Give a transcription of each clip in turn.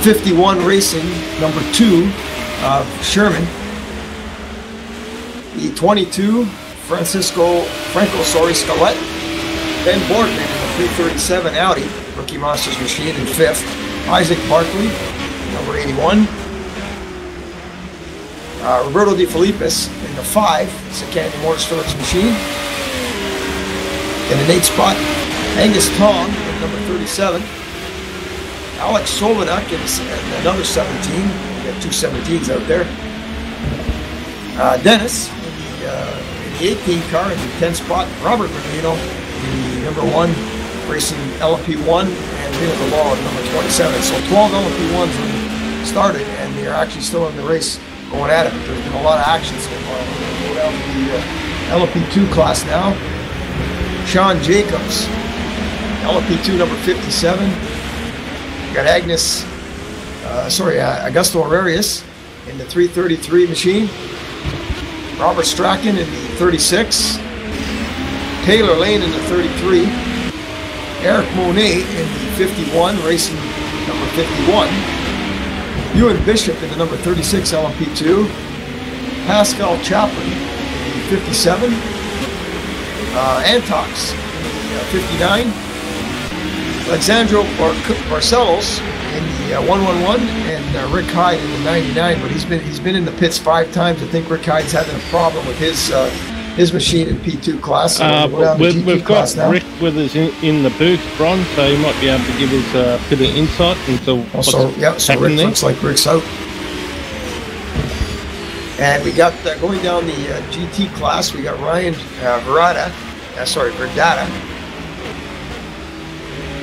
51 Racing, number 2, Sherman. The 22 Franco Scarlett. Ben Boardman in the 337 Audi, Rookie Monsters machine in 5th. Isaac Barkley, number 81. Roberto De Filipis in the 5, Secandi Motorsports machine. In an 8th spot, Angus Tong in number 37. Alex Solonak in another 17. We got 2 17s out there. Dennis in the 18 car in the 10th spot. Robert Merlino in the number 1 racing LMP1 and Reno the Law at number 27. So 12 LMP1s when started, and they're actually still in the race going at it. There's been a lot of action so far. We're going to go down to the LMP2 class now. Sean Jacobs, LMP2 number 57. We got Augusto Arias in the 333 machine. Robert Strachan in the 36. Taylor Lane in the 33. Eric Monet in the 51, racing number 51. Ewan Bishop in the number 36 LMP2. Pascal Chaplin in the 57. Antox in the 59. Alexandro Barcelos in the 111, and Rick Hyde in the 99. But he's been in the pits 5 times. I think Rick Hyde's having a problem with his machine in P2 class. So we've got Rick with us in the booth, Bron, so he might be able to give us a bit of insight into what's so Rick looks like Rick's out. And we got going down the GT class. We got Ryan Verdata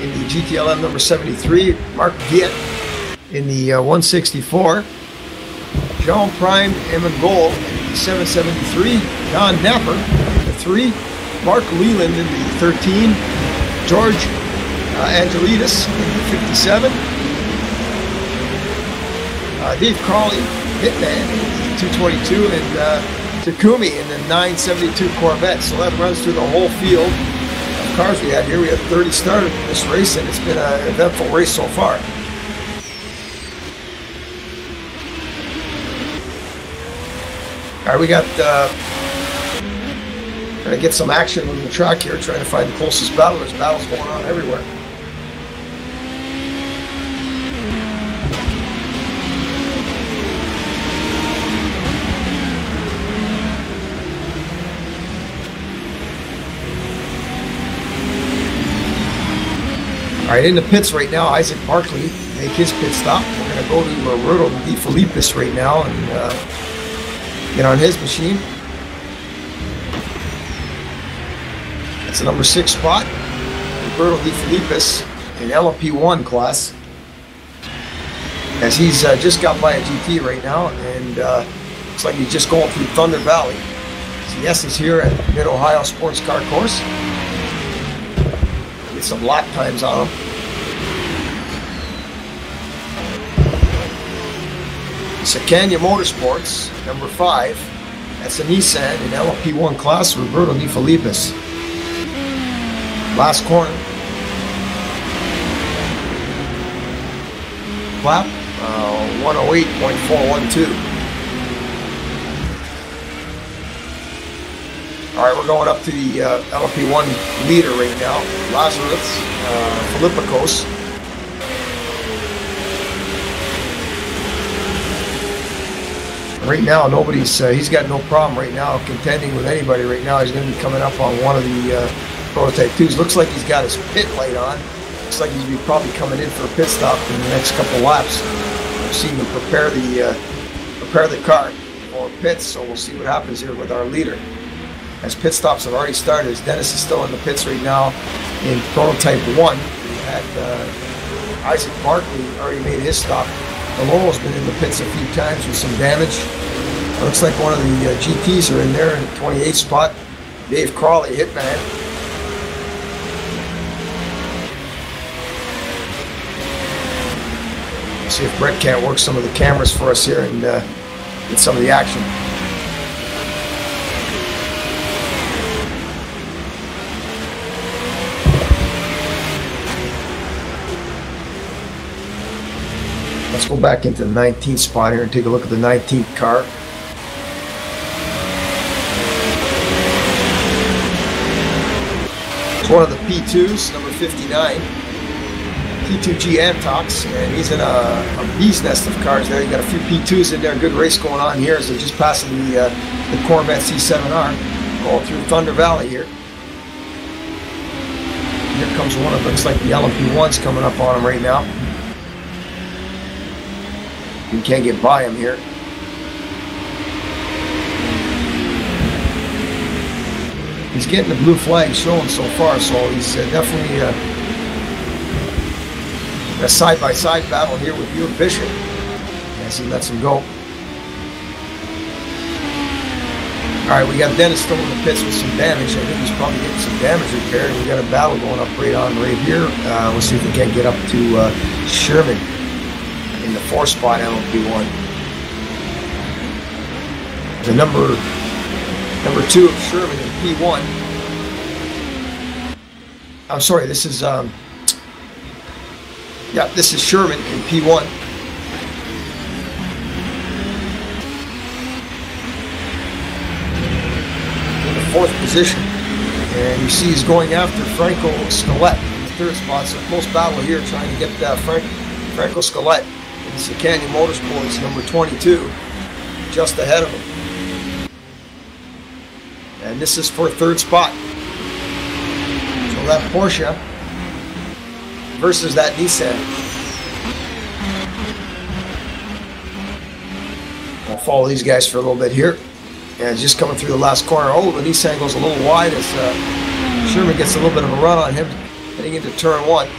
in the GTLM number 73. Mark Viet in the 164. Jean Prime Emengol in the 773. Don Napper in the 3. Mark Leland in the 13. George Angelidis in the 57. Dave Crawley, Hitman in the 222, and Takumi in the 972 Corvette. So that runs through the whole field of cars we had here. We had 30 started in this race, and it's been an eventful race so far. All right, we got trying to get some action on the track here, trying to find the closest battle. There's battles going on everywhere. All right, in the pits right now, Isaac Barkley make his pit stop. We're going to go to Roberto De Filipis right now and get on his machine. It's a number 6 spot. Roberto De Filipis in LMP1 class, as he's just got by a GT right now, and looks like he's just going through Thunder Valley. So yes, is here at Mid-Ohio Sports Car Course. Get some lap times on him. Secandi Motorsports, number 5. That's a Nissan in LMP1 class, Roberto De Filipis. Last corner. Lap 108.412. All right, we're going up to the LMP1 leader right now, Lazarus Philippikos. Right now, he's got no problem right now contending with anybody right now. He's going to be coming up on one of the prototype 2s. Looks like he's got his pit light on. Looks like he's probably coming in for a pit stop in the next couple laps. We've seen him prepare the car for pits, so we'll see what happens here with our leader. As pit stops have already started, as Dennis is still in the pits right now in prototype 1. We had Isaac Barkley already made his stop. Delolo's been in the pits a few times with some damage. It looks like one of the GTs are in there in the 28th spot. Dave Crawley, Hitman. See if Brett can't work some of the cameras for us here and get some of the action. Let's go back into the 19th spot here and take a look at the 19th car. It's one of the P2s, number 59. P2G Antox, and he's in a bee's nest of cars there. You got a few P2s in there. Good race going on here as they're just passing the Corvette C7R going through Thunder Valley here. Here comes one of them. Looks like the LMP1's coming up on him right now. You can't get by him here. He's getting the blue flag showing so far, so he's definitely a side-by-side battle here with you and Bishop as he lets him go. Alright, we got Dennis still in the pits with some damage. I think he's probably getting some damage repaired. We got a battle going up right here. We'll see if we can't get up to Sherman in the 4th spot, LMP1. The number 2 of Sherman in P1. I'm sorry, this is this is Sherman in P1. In the 4th position. And you see he's going after Franco Scalette in the 3rd spot. So close battle here trying to get Franco Scalette. It's the Canyon Motorsports, number 22, just ahead of him. And this is for 3rd spot. So that Porsche versus that Nissan. I'll follow these guys for a little bit here. And just coming through the last corner. Oh, the Nissan goes a little wide as Sherman gets a little bit of a run on him heading into turn 1.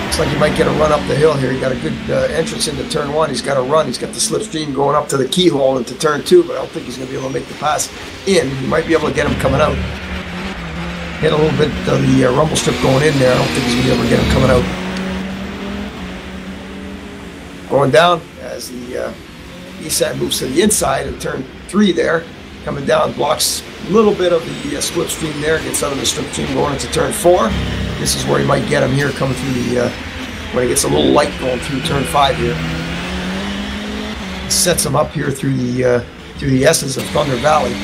Looks like he might get a run up the hill here. He got a good entrance into turn 1. He's got a run. He's got the slipstream going up to the keyhole into turn 2, but I don't think he's going to be able to make the pass in. He might be able to get him coming out. Hit a little bit of the rumble strip going in there. I don't think he's going to be able to get him coming out. Going down as the Nissan moves to the inside in turn 3 there. Coming down, blocks a little bit of the slipstream there. Gets out of the slipstream going into turn 4. This is where he might get him here coming through the, when he gets a little light going through turn 5 here. Sets him up here through the S's of Thunder Valley.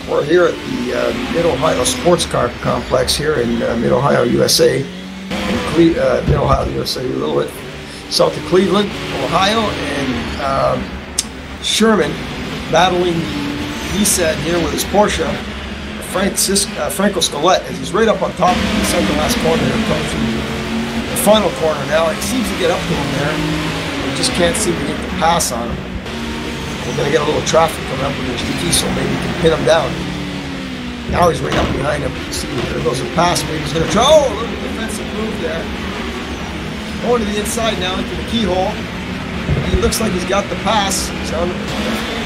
We're here at the Mid-Ohio Sports Car Complex here in Mid-Ohio, USA. Mid-Ohio, USA, a little bit south of Cleveland, Ohio, and Sherman battling Nissan here with his Porsche. Franco Scalette, as he's right up on top of the second last corner here, coming through the final corner now. He seems to get up to him there. We just can't seem to get the pass on him. We're going to get a little traffic coming up with the GT, so maybe we can pin him down. Now he's right up behind him. See, there goes a pass. Maybe he's going to try. Oh, a little defensive move there. Going to the inside now into the keyhole. He looks like he's got the pass. So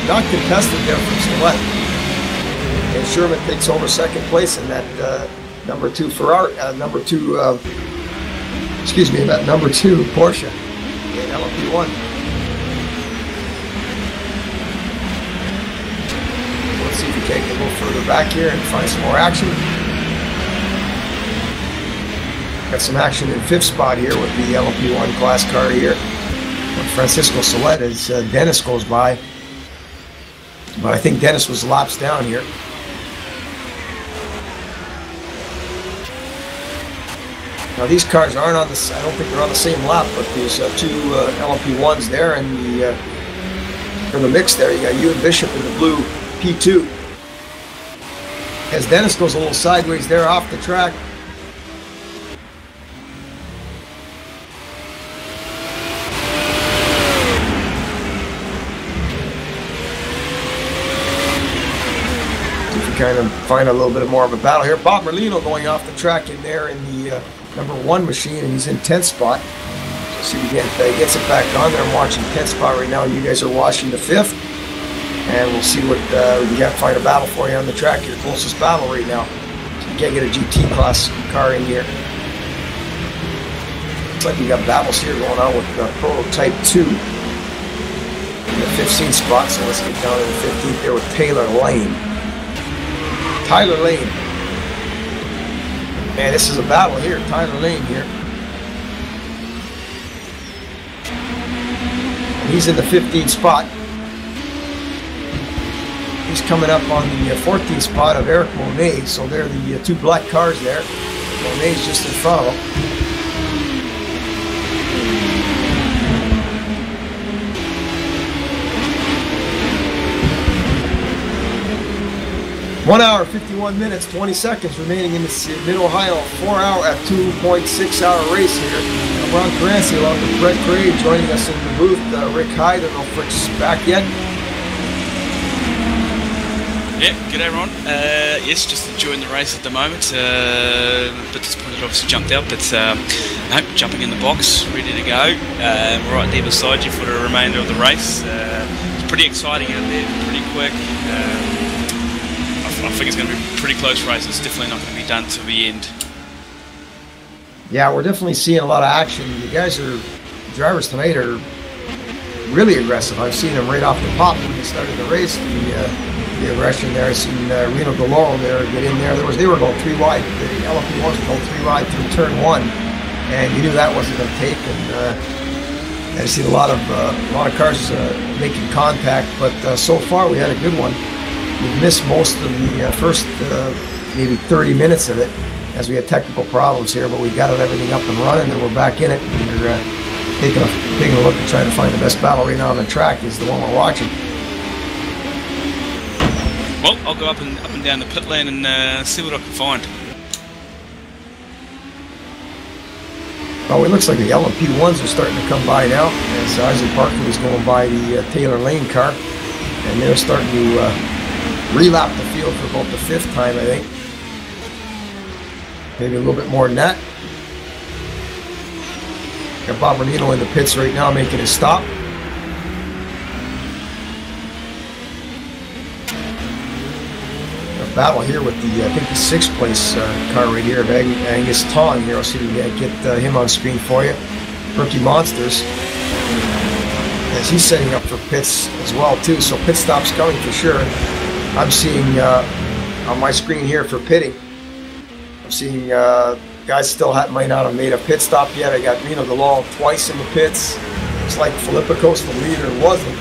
not contested there from Scalette. And Sherman takes over 2nd place in that number 2 Ferrari, that number 2 Porsche in LMP1. Let's see if we can't get a little further back here and find some more action. Got some action in 5th spot here with the LMP1 class car here. With Francisco Scalette as Dennis goes by. But I think Dennis was laps down here. Now these cars aren't on the, I don't think they're on the same lap, but there's 2 LMP1s there, and for the mix there, you got you and Bishop in the blue P2. As Dennis goes a little sideways there off the track. See if we kind of find a little bit more of a battle here. Bob Merlino going off the track in there in the number 1 machine, and he's in 10th spot. So see if he gets it back on there. I'm watching 10th spot right now. You guys are watching the 5th. And we'll see what we got to find a battle for you on the track. Your closest battle right now. So you can't get a GT class car in here. Looks like we got battles here going on with Prototype 2 in the 15th spot. So let's get down to the 15th there with Tyler Lane. Man, this is a battle here. Tyler Lane here. He's in the 15th spot. He's coming up on the 14th spot of Eric Monet. So they're the two black cars there. Monet's just in front of him. 1 hour, 51 minutes, 20 seconds remaining in this Mid-Ohio 2.6 hour race here. I'm Ron Caranci along with Brett Gray joining us in the booth. Rick Hyde, I don't know if Rick's back yet. Yeah, g'day Ron. Yes, just enjoying the race at the moment. But disappointed obviously jumped out, but no, jumping in the box, ready to go. We're right there beside you for the remainder of the race. It's pretty exciting out there, pretty quick. I think it's going to be a pretty close race. It's definitely not going to be done to the end. Yeah, we're definitely seeing a lot of action. The guys drivers tonight are really aggressive. I've seen them right off the pop when they started the race. The aggression there. I've seen Reno DeLauro there get in there. They were going 3 wide. The LMP was going 3 wide through turn 1, and you knew that wasn't going to take. And I've seen a lot of cars making contact, but so far we had a good one. We missed most of the first maybe 30 minutes of it as we had technical problems here, but we got everything up and running, and we're back in it. And we're taking a look and trying to find the best battle right now on the track is the one we're watching. Well, I'll go up and down the pit lane and see what I can find. Well, it looks like the LMP1s are starting to come by now as Isaac Parker is going by the Taylor Lane car, and they're starting to relap the field for about the 5th time, I think. Maybe a little bit more than that. Got Bob Bernino in the pits right now making his stop. A battle here with the, I think the 6th place car right here of Angus Tong here. I'll see if we can get him on screen for you. Rookie Monsters. As he's setting up for pits as well too, so pit stop's coming for sure. I'm seeing on my screen here for pitting, I'm seeing guys still might not have made a pit stop yet. I got Reno DeLauro twice in the pits. It's like Filipicos, the leader, wasn't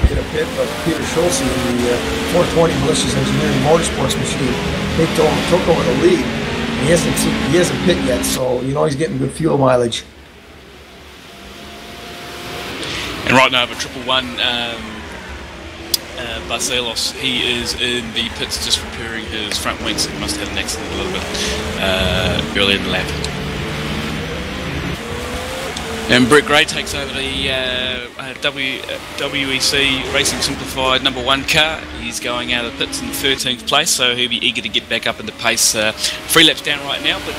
in a pit, but Peter Schultze in the 420 Malicious Engineering Motorsports machine, they took over the lead. And he hasn't pit yet, so you know he's getting good fuel mileage. And right now, the 111 Barcelos, he is in the pits just repairing his front wings. He must have had an accident a little bit early in the lap. And Brett Gray takes over the WEC Racing Simplified #1 car. He's going out of the pits in 13th place, so he'll be eager to get back up into pace. 3 laps down right now, but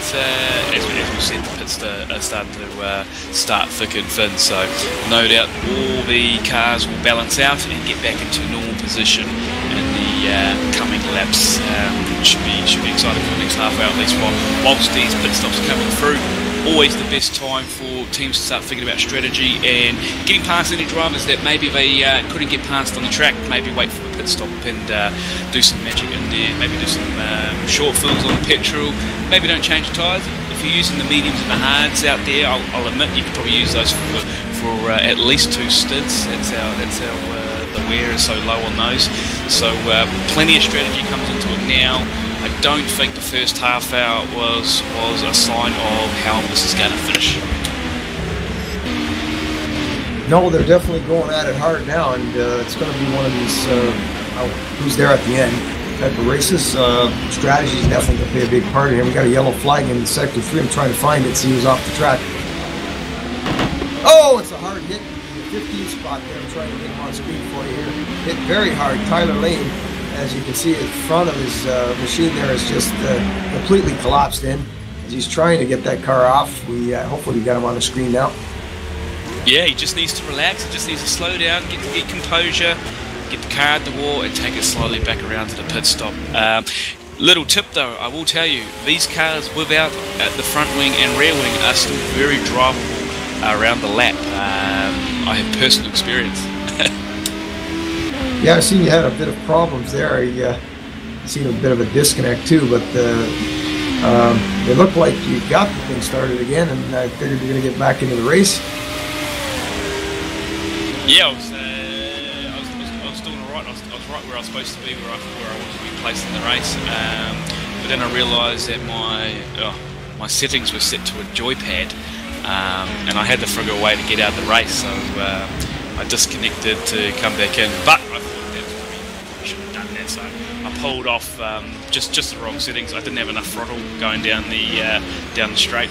as we said, the pits are starting to start thick and thin, so no doubt all the cars will balance out and get back into normal position in the coming laps. Should be exciting for the next half hour at least whilst these pit stops are coming through. Always the best time for teams to start thinking about strategy and getting past any drivers that maybe they couldn't get past on the track. Maybe wait for the pit stop and do some magic in there. Maybe do some short fills on petrol. Maybe don't change the tyres. If you're using the mediums and the hards out there, I'll admit you could probably use those for at least 2 stints. That's how the wear is so low on those. So plenty of strategy comes into it now. I don't think the first half hour was a sign of how this is going to finish. No, they're definitely going at it hard now, and it's going to be one of these who's there at the end type of races. Strategy is definitely going to play a big part in here. We got a yellow flag in sector 3. I'm trying to find it, see who's off the track. Oh, it's a hard hit. The 15th spot there. I'm trying to get him on screen for you here. Hit very hard. Tyler Lane. As you can see, the front of his machine there is just completely collapsed in. As he's trying to get that car off, hopefully we got him on the screen now. Yeah, he just needs to relax. He just needs to slow down, get composure, get the car at the wall, and take it slowly back around to the pit stop. Little tip though, I will tell you, these cars without the front wing and rear wing are still very drivable around the lap. I have personal experience. Yeah, I've seen you had a bit of problems there. I seen a bit of a disconnect too, but it looked like you got the thing started again, and I figured you're going to get back into the race. Yeah, I was doing all right. I was right where I was supposed to be, where I wanted to be placed in the race. But then I realised that my settings were set to a joypad, and I had to figure a way to get out of the race. So I disconnected to come back in. But I thought I should have done that. So I pulled off just the wrong settings. I didn't have enough throttle going down the straight.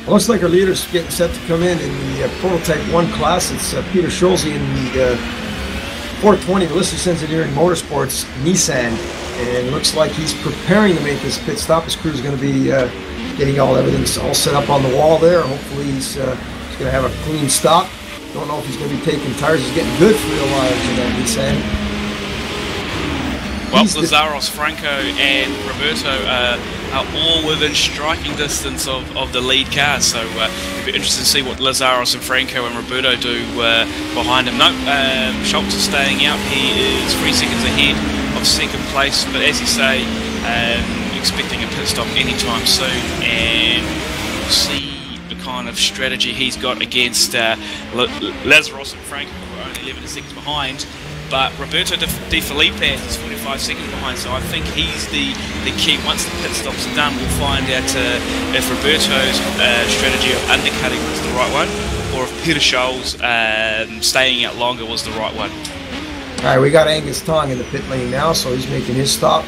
Looks like our leader's getting set to come in the Prototype 1 class. It's Peter Schulze in the 420 Ballistics Engineering Motorsports Nissan, and it looks like he's preparing to make his pit stop. His crew is going to be getting everything all set up on the wall there. Hopefully he's going to have a clean stop. Don't know if he's going to be taking tires. He's getting good fuel mileage in that Nissan. Well, Lazaros, Franco and Roberto are all within striking distance of the lead car, so it'll be interesting to see what Lazaros and Franco and Roberto do behind him. No, Schultz is staying out. He is 3 seconds ahead of second place, but as you say, expecting a pit stop anytime soon, and we'll see the kind of strategy he's got against Lazaros and Franco, who are only 11 seconds behind. But Roberto De Felipe is 45 seconds behind, so I think he's the key. Once the pit stops are done, we'll find out if Roberto's strategy of undercutting was the right one, or if Peter Schulze staying out longer was the right one. All right, we got Angus Tong in the pit lane now, so he's making his stop.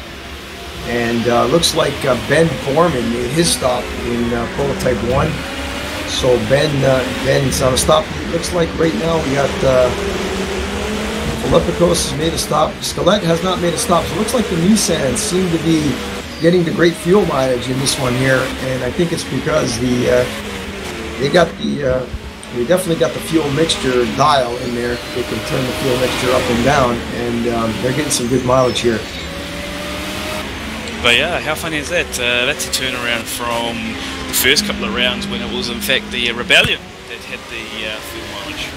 And looks like Ben Foreman made his stop in Prototype 1. So Ben's on a stop. It looks like right now we got... Philippikos has made a stop. Skelett has not made a stop. So it looks like the Nissan seem to be getting the great fuel mileage in this one here, and I think it's because they definitely got the fuel mixture dial in there. They can turn the fuel mixture up and down, and they're getting some good mileage here. But yeah, how funny is that? That's a turnaround from the first couple of rounds when it was in fact the Rebellion that had the fuel mileage.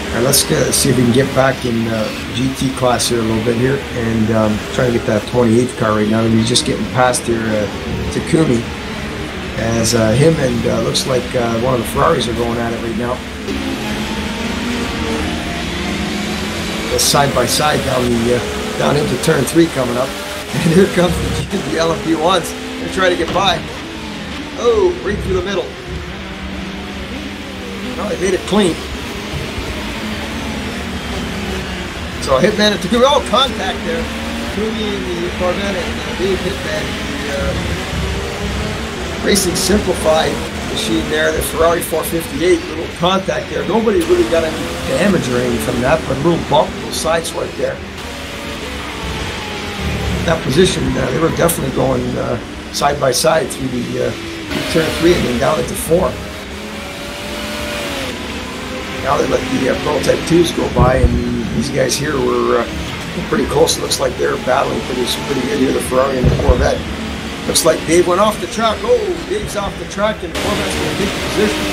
All right, let's see if we can get back in GT class here a little bit here, and try to get that 28th car right now. And he's just getting past here Takumi, as him and looks like one of the Ferraris are going at it right now. Side by side down into turn 3 coming up, and here comes the LMP1s. They're trying to get by. Oh, right through the middle. Well, they made it clean. So Hitman and Takumi, oh, contact there. Takumi in the Corvette and Dave Hitman in the Racing Simplified machine there, the Ferrari 458, little contact there. Nobody really got any damage or anything from that, but a little bump, a little side swipe there. That position, they were definitely going side by side through the turn 3 and then down into 4. Now they let the Prototype 2s go by, and these guys here were pretty close. It looks like they're battling pretty good here, the Ferrari and the Corvette. Looks like Dave went off the track. Oh, Dave's off the track, and the Corvette's going to take the position.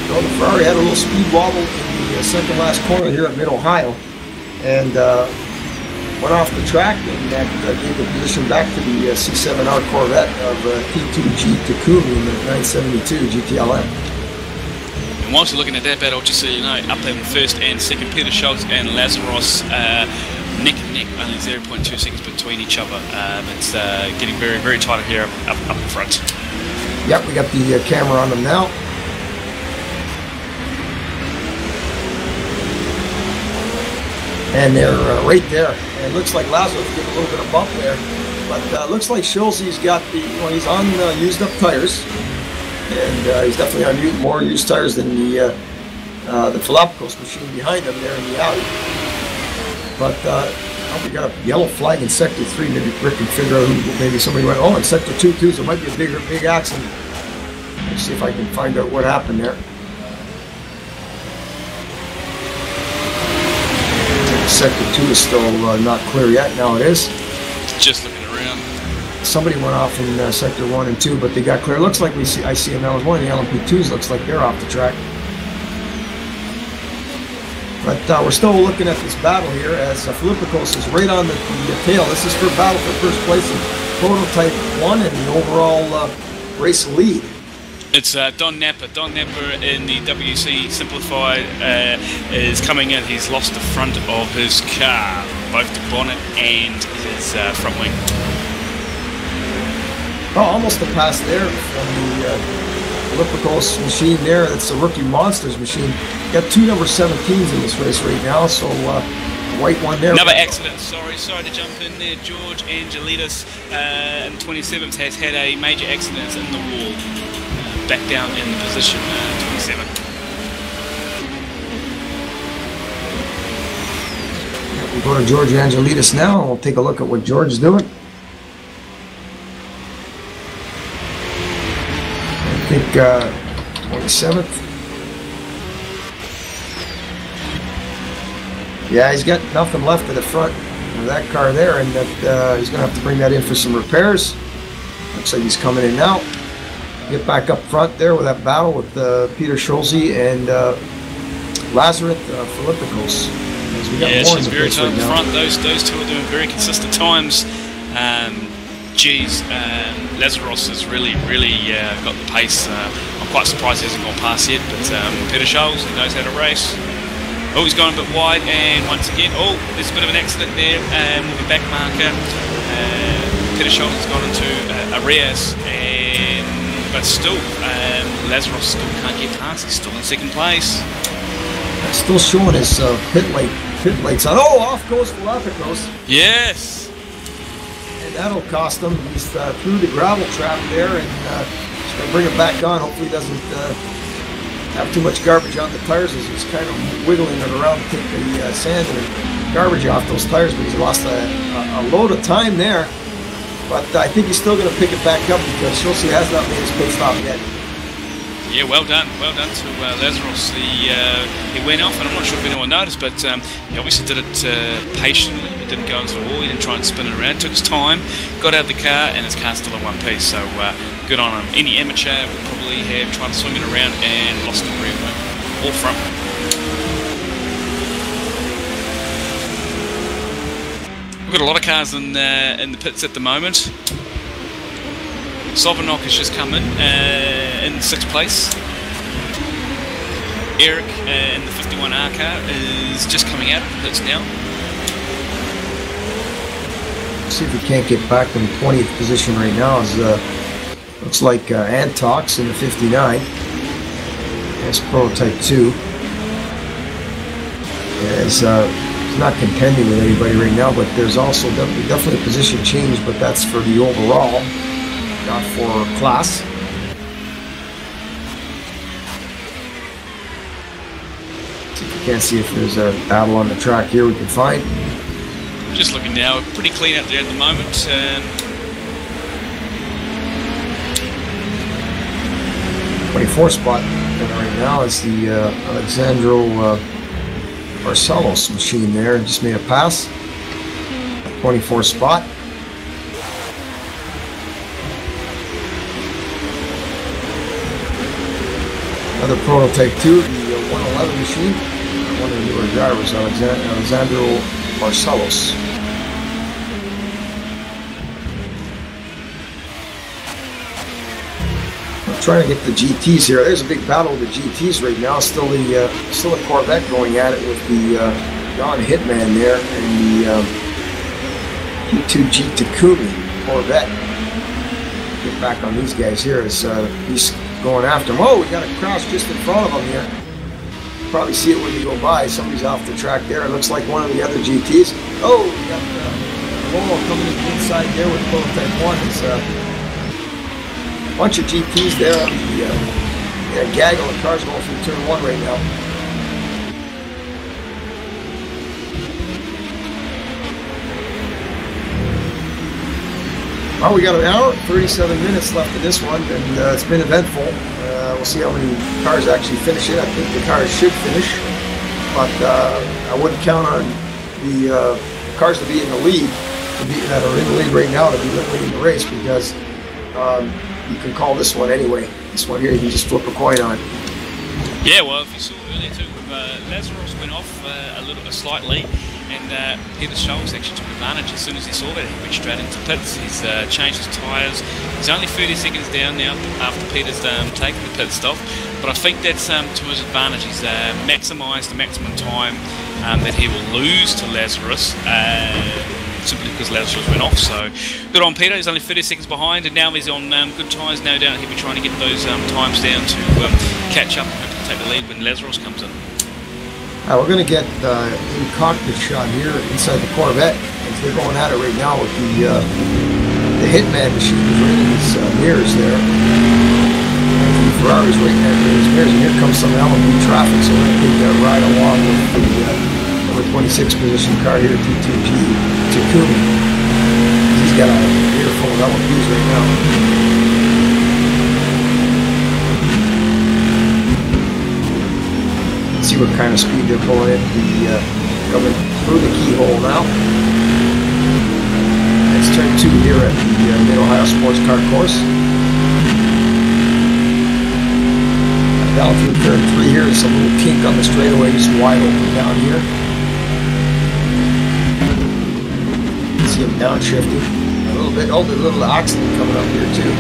So the Ferrari had a little speed wobble in the second last corner here at Mid-Ohio, and went off the track, and that gave the position back to the C7R Corvette of P2G Takumi in the 972 GTLM. And whilst you're looking at that battle, just so you know, up in first and second, Peter Schultz and Lazaros neck and neck, only 0.2 seconds between each other. It's getting very, very tight here up in front. Yep, we got the camera on them now. And they're right there. And it looks like Lazaros getting a little bit of bump there. But looks like Schulze's got he's on used up tires. And he's definitely on more used tires than the Philippikos machine behind him there in the alley. But we got a yellow flag in Sector 3. Maybe Rick can figure out who, maybe somebody went, oh, in Sector 2 too, so it might be a big accident. Let's see if I can find out what happened there. Sector 2 is still not clear yet. Now it is. Just looking around. Somebody went off in Sector 1 and 2, but they got clear. Looks like I see them now. One of the LMP2s looks like they're off the track. But we're still looking at this battle here as Philippikos is right on the tail. This is for battle for first place. And prototype won and the overall race lead? It's Don Napper. Don Napper in the WC Simplified is coming in. He's lost the front of his car, both the bonnet and his front wing. Oh, almost a pass there from the Olympic machine there. That's the Rookie Monsters machine. Got 2 number 17s in this race right now, so white one there. Another accident. Sorry to jump in there. George Angelides in 27th has had a major accident in the wall. Back down in the position 27. We'll go to George Angelides now, and we'll take a look at what George is doing. I think 27th. Yeah, he's got nothing left at the front of that car there, and that he's going to have to bring that in for some repairs. Looks like he's coming in now. Get back up front there with that battle with Peter Schulze and Lazarus Philippikos. Yeah, she's very tight in front. Those two are doing very consistent times. Lazarus has really got the pace. I'm quite surprised he hasn't gone past yet, but Peter Schulze, he knows how to race. Oh, he's gone a bit wide, and once again, oh, there's a bit of an accident there, with a back marker. Peter Schulze has gone into Arias, but still, Lazarus still can't get past. He's still in second place. Still showing his pit lights on. Oh, off goes Philippikos. Yes. And that'll cost him. He's through the gravel trap there, and he's going to bring it back on. Hopefully he doesn't have too much garbage on the tires as he's kind of wiggling it around to take the sand and garbage off those tires, but he's lost a load of time there. But I think he's still going to pick it back up because Schulze has not made his pit stop yet. Yeah, well done to Lazarus. He went off, and I'm not sure if anyone noticed, but he obviously did it patiently. He didn't go into the wall, he didn't try and spin it around. Took his time, got out of the car, and his car's still in one piece. So good on him. Any amateur would probably have tried to swing it around and lost the rear wing or front. We've got a lot of cars in the pits at the moment. Sovenok has just come in 6th place. Eric in the 51R car is just coming out of the pits now. See if we can't get back in 20th position right now. Looks like Antox in the 59. That's prototype 2. He's not contending with anybody right now, but there's also definitely a position change, but that's for the overall, not for class. See if we can't see if there's a battle on the track here we can find. Just looking now, pretty clean out there at the moment. 24 spot right now is the Alexandro Barcelos machine there. Just made a pass. 24 spot. Another prototype 2, the 111 machine. One of the newer drivers, Alexandro Barcelos. I'm trying to get the GTs here. There's a big battle with the GTs right now. Still a Corvette going at it with the Don Hitman there and the P2G Takumi Corvette. Get back on these guys here as he's going after him. Oh, we got a crash just in front of him here. Probably see it when you go by. Somebody's off the track there. It looks like one of the other GTs. Oh, we got Lolo coming in inside there with prototype 1. It's a bunch of GTs there on the gaggle of cars going through turn 1 right now. Well, we got an hour, 37 minutes left of this one, and it's been eventful. We'll see how many cars actually finish it. I think the cars should finish, but I wouldn't count on the cars to be in the lead, that are in the lead right now, to be leading the race, because you can call this one anyway. This one here, you can just flip a coin on. Yeah, well, if you saw earlier too, Lazarus went off a little bit slightly, and Peter Scholes actually took advantage as soon as he saw that. He went straight into pits. He's changed his tyres. He's only 30 seconds down now after Peter's taken the pit stop, but I think that's to his advantage. He's maximised the maximum time that he will lose to Lazarus, simply because Lazarus went off. So good on Peter. He's only 30 seconds behind, and now he's on good tyres. No doubt he'll be trying to get those times down to catch up and take the lead when Lazarus comes in. We're going to get in cockpit shot here inside the Corvette as they're going at it right now with the Hitman machine reading his mirrors there. And the Ferrari's right there in his mirrors, and here comes some LMP traffic, so we're going to ride along with the number 26 position car here, T2G Takumi. He's got a ear full of LMPs right now. See what kind of speed they're pulling in. Coming through the keyhole now. It's turn 2 here at the Mid-Ohio Sports Car Course. Down through turn 3 here, there's a little kink on the straightaway, just wide open down here. See him downshifting a little bit. Oh, there's a little accident coming up here too.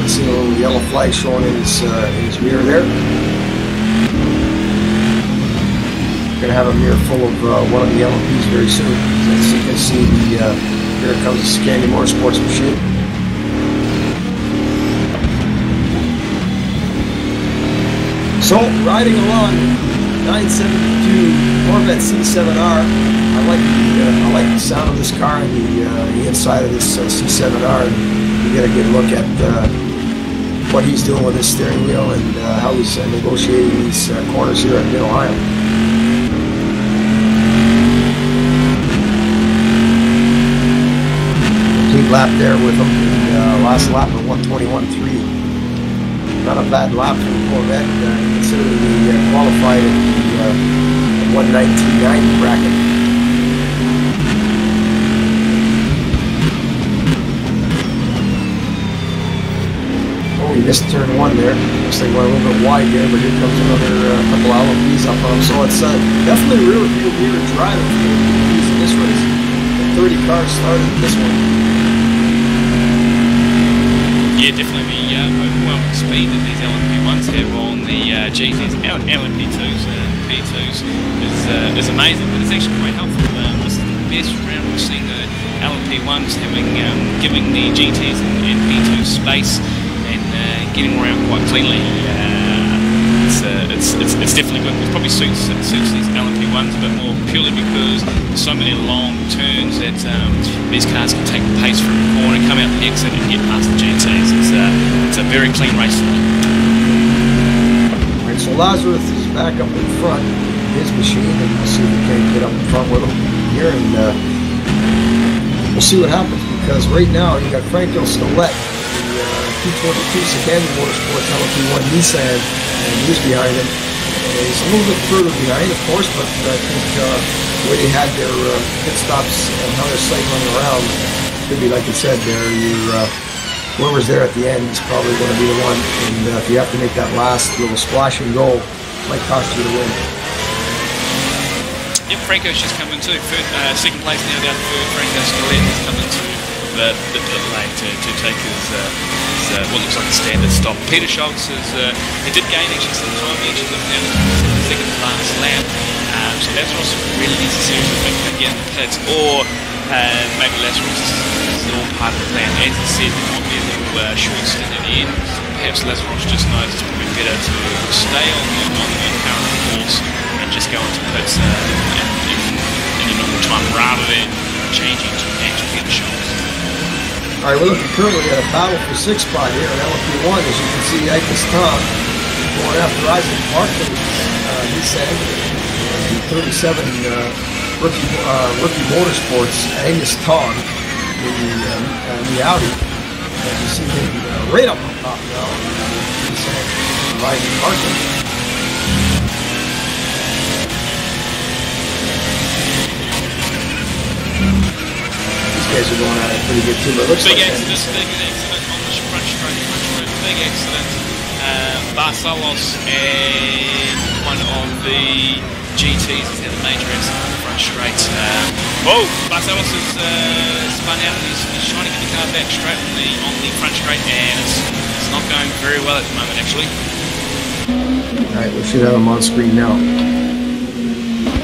I see a little yellow flag showing in his mirror there. Going to have a mirror full of one of the LMPs very soon. As you can see, here comes the Scandi Motorsports machine. So, riding along 972 Corvette C7R. I like the sound of this car and the inside of this C7R. And you get a good look at what he's doing with his steering wheel and how he's negotiating these corners here at Mid-Ohio. Lap there with him, the last lap of 121.3. Not a bad lap for the Corvette, considering he qualified at the 119.9 bracket. Oh, he missed turn 1 there. Looks like he went a little bit wide there, but here comes another couple of LMPs up on him. So it's definitely rear view driving for the in this race. The 30 cars started this one. Yeah, definitely the overwhelming speed that these LMP1s have on the GTs, LMP2s and P2s is amazing, but it's actually quite helpful. This is the best round we've seen the LMP1s giving the GTs and P2s space and getting around quite cleanly. It's definitely good. It probably suits these LMP1s a bit more purely because there's so many long turns that these cars can take the pace from the corner, come out the exit and get past the GTs. It's a very clean race today. Alright, so Lazarus is back up in front of his machine, and we'll see if we can get up in front with him here, and we'll see what happens, because right now you got Franco Stolette, the 222 Scandi Motorsports LMP1 Nissan, and he's behind him. He's a little bit further behind, of course, but I think the way they had their pit stops and how they're cycling around, could be like I said there, whoever's there at the end is probably going to be the one, and if you have to make that last little splash and go, it might cost you the win. Yep, Franco's just come into second place now down the third. Franco Stolette has come into the pit lane to take his what looks like a standard stop. Peter Scholes he did gain actually some time. He actually looked down to the second to last lap. So Lazarus really needs to seriously think about getting the pits, or maybe Lazarus is all part of the plan. As I said, there might be a little short stint at the end. Perhaps Lazarus just knows it's probably better to stay on the current course and just go into pits in a normal time rather than changing to match Peter Scholes. Alright, we're looking currently at a battle for 6th spot here in LMP1. As you can see, Ike's Tom going after Isaac Barkley. He said the 37 rookie motorsports, Angus Tong, the Audi. And you see him right up on top now. He's Isaac Barkley. Guys are going at it pretty good too, but it looks big like accident on the front straight, big accident. Barcelos and one of the GTs has had a major accident on the front front straight. Oh, Barcelos has spun out and he's trying to get the car back straight on the front straight, and it's not going very well at the moment, actually. Alright, we should have him on screen now.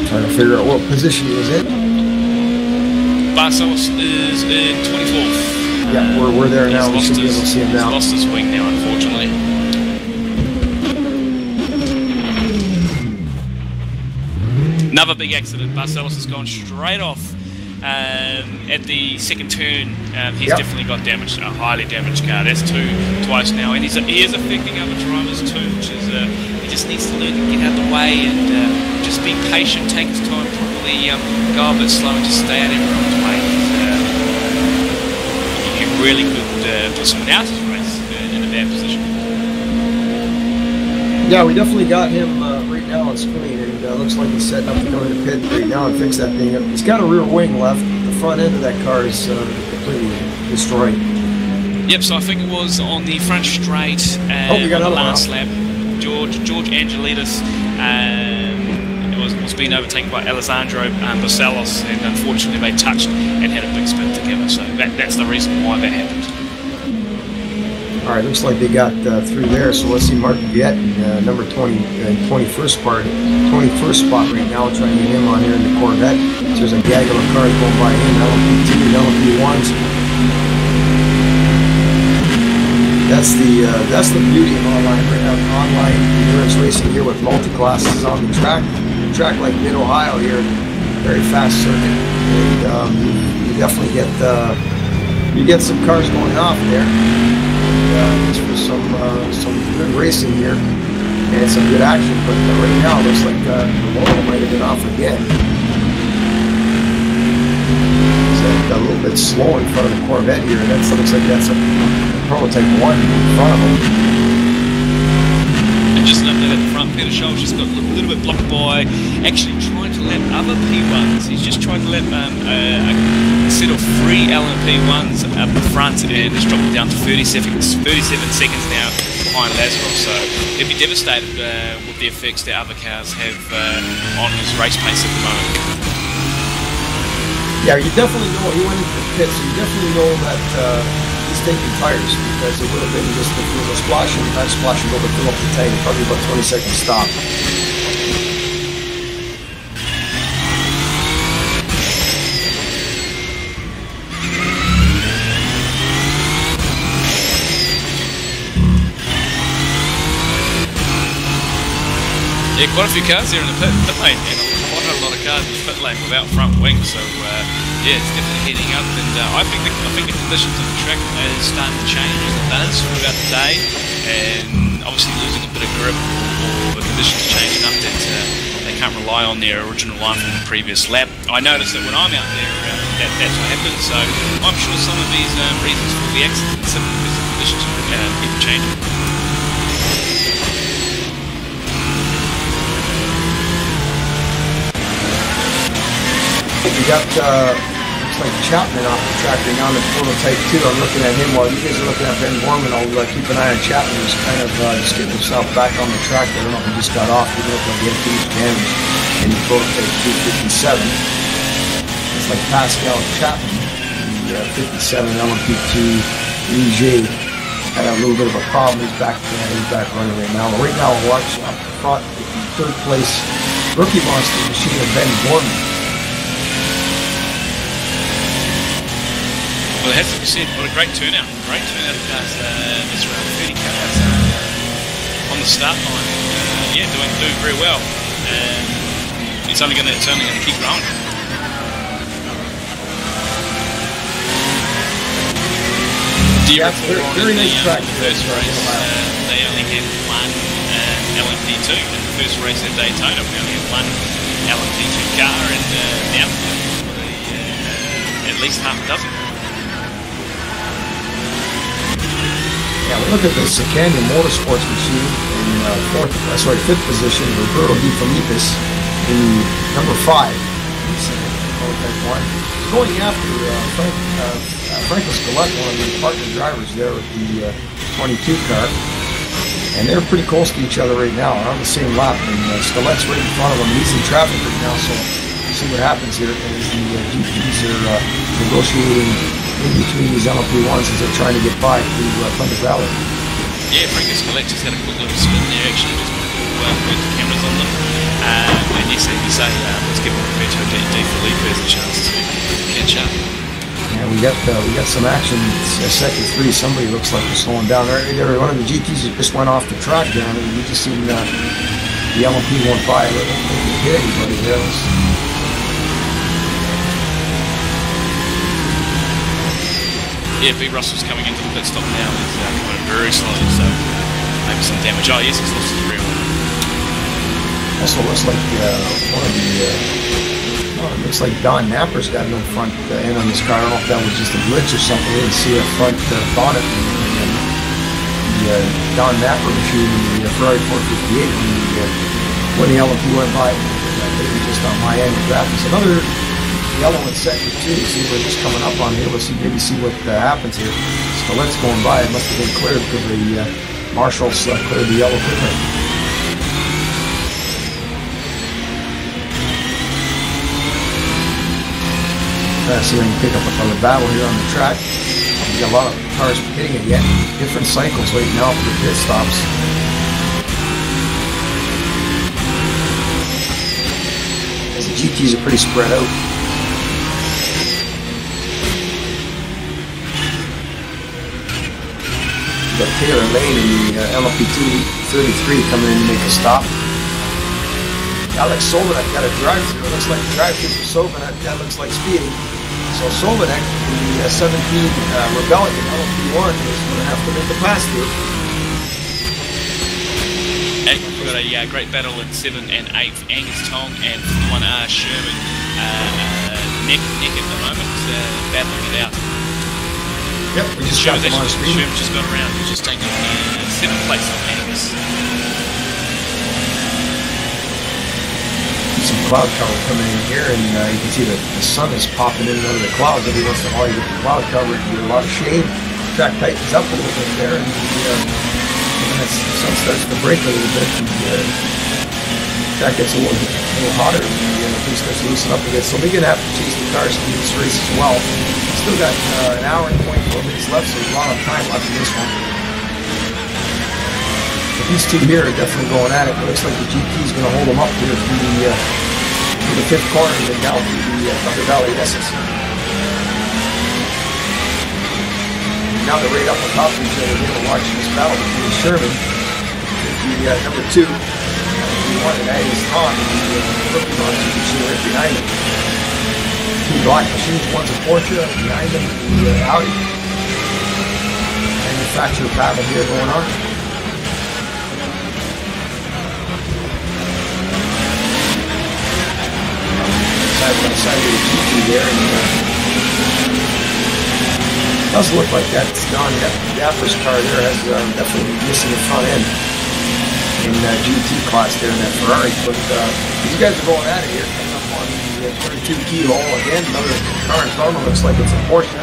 Trying to figure out what position he was in. Barcelos is in 24th. Yeah, we're there now. We should be able to see him now. He's lost his wing now, unfortunately. Another big accident. Barcelos has gone straight off at the second turn. He's definitely got damaged, a highly damaged car. That's twice now, and he is affecting other drivers too, which is he just needs to learn to get out of the way and just be patient, take his time, probably go a bit slow and just stay out of everyone's way. You really could put someone else's race in a bad position. Yeah, we definitely got him right now on screen, and looks like he's setting up to go into pit right now and fix that thing up. He's got a rear wing left. The front end of that car is completely destroyed. Yep, so I think it was on the front straight we got on the another last lap. George Angelidis was being overtaken by Alessandro Barcelos, and unfortunately they touched and had a big spin together, so that's the reason why that happened. Alright, looks like they got through there, so let's see Mark Viet in number 20, 21st spot right now, trying to get him on here in the Corvette. So there's a gaggle of cars going by him, LMP2 and LMP1s. That's the beauty of online endurance racing here with multi-classes on the track. Track like Mid-Ohio here, very fast circuit, and you definitely get some cars going off there. Just for some good racing here and some good action, but right now it looks like the Volvo might have been off again. It's a little bit slow in front of the Corvette here. That looks like that's a prototype 1 in front of him. And just note that at the front, Peter Scholl's just got a little bit blocked by actually trying to lap other P1s. He's just tried to lap a set of 3 LMP1s up the front, and it's dropped down to 37 seconds now behind Lazarov. So he'll be devastated with the effects that other cars have on his race pace at the moment. Yeah, you definitely know he went into the pit, so you definitely know that he's taking tires, because it would have been just if it was a splashing, not splashing, go to fill up the tank, probably about 20-second stop. Yeah, quite a few cars here in the pit lane, and quite a lot of cars in the pit lane without front wings. So yeah, it's definitely heating up, and I think the conditions of the track is starting to change as it does throughout the day, and obviously losing a bit of grip, or the conditions are changing up that they can't rely on their original line from the previous lap. I noticed that when I'm out there, that's what happens. So I'm sure some of these reasons for the accidents are because the conditions keep changing. We got, looks like Chapman off the track right now in the prototype 2. I'm looking at him while you guys are looking at Ben Borman. I'll keep an eye on Chapman. He's kind of just getting himself back on the track. I don't know if he just got off. He looked like he had huge damage in the prototype 257. It's like Pascal Chapman, the 57 LMP2 EJ. Had a little bit of a problem. He's back running right now. But right now, we'll watch up front with the third place rookie monster machine of Ben Borman. Well, it has to be said, what a great turnout. Great turnout of cars. There's around 30 cars on the start line. Yeah, doing very well. It's only going to keep growing. Yeah, very nice track. The first race, they only had one LMP2. In the first race at Daytona, we only had one LMP2 car, and now at least half a dozen. Yeah, we look at the Secania Motorsports machine in fifth position. Roberto Di Filippis in number 5. Going after Franco Scalette, one of the partner drivers there with the 22 car, and they're pretty close to each other right now. They're on the same lap, and Scalette's right in front of him. He's in traffic right now, so see what happens here as the GPs are negotiating in between these LMP1s as they're trying to get by through Thunder Valley. Yeah, Frankus Collect just had a quick little spin there, actually, just put the cameras on them. And yes, as you say, let's give Roberto D. Felipe a chance to catch up. Yeah, we got some action. Sector 3, somebody looks like they're slowing down. One of the GTs just went off the track down, and we just seen the LMP went by. I don't think it hit anybody there. Yeah, B. Russell's coming into the pit stop now. He's coming in very slowly, so maybe some damage. Oh, yes, he's lost his rear wheel. Also looks like one of the, it looks like Don Napper's got no front end on this car. I don't know if that was just a glitch or something. I didn't see a front bonnet. The Don Napper machine in the Ferrari 458 when the LMP went by. Maybe just on my end of graphics. Another yellow in sector 2. See, we're just coming up on here. Let's maybe see what happens here. So let's going by. It must have been cleared because the marshals cleared the yellow quickly. See if I can pick up another battle here on the track. We got a lot of cars hitting it yet. Different cycles right now for the pit stops. The GTs are pretty spread out. We got Taylor Lane in the LMP2 33 coming in to make a stop. Alex Solvenek got a drive-through. It looks like a drive-through for Solvenek. That looks like speeding. So Solvenek, the 17 Rebellion LMP1 is going to have to make a pass-through. And we've got a great battle in 7th and 8th. Angus Tong and 51R Sherman neck at the moment, battling it out. Yep, we just got them on screen. Sherman just got around. He's just taking 7th place on Angus. Some cloud cover coming in here, and you can see the sun is popping in and out of the clouds. Every once in a while you get the cloud cover, you get a lot of shade. The track tightens up a little bit there, and the sun starts to break a little bit, and the track gets a little hotter, and the thing starts to loosen up again. So we're going to have to chase the cars through this race as well. Still got an hour and 24 minutes left, so there's a lot of time left in this one. These two here are definitely going at it. It looks like the GT is going to hold them up here through the 5th corner and then down through the Thunder Valley Essex. Now they're right up on top of each other. We're going to watch this battle between Sherman, the number 2, and Angus Tong, the looking on machine right behind him. Two black machines, one's a Porsche, and behind them the Audi. Manufacturer battle here going on. Side of the GT there, and does look like that's Don Napper's car there has definitely missing the front end in GT class there in that Ferrari. But these guys are going at it here, coming up on the 32 keyhole again. Another car in front of them looks like it's a Porsche.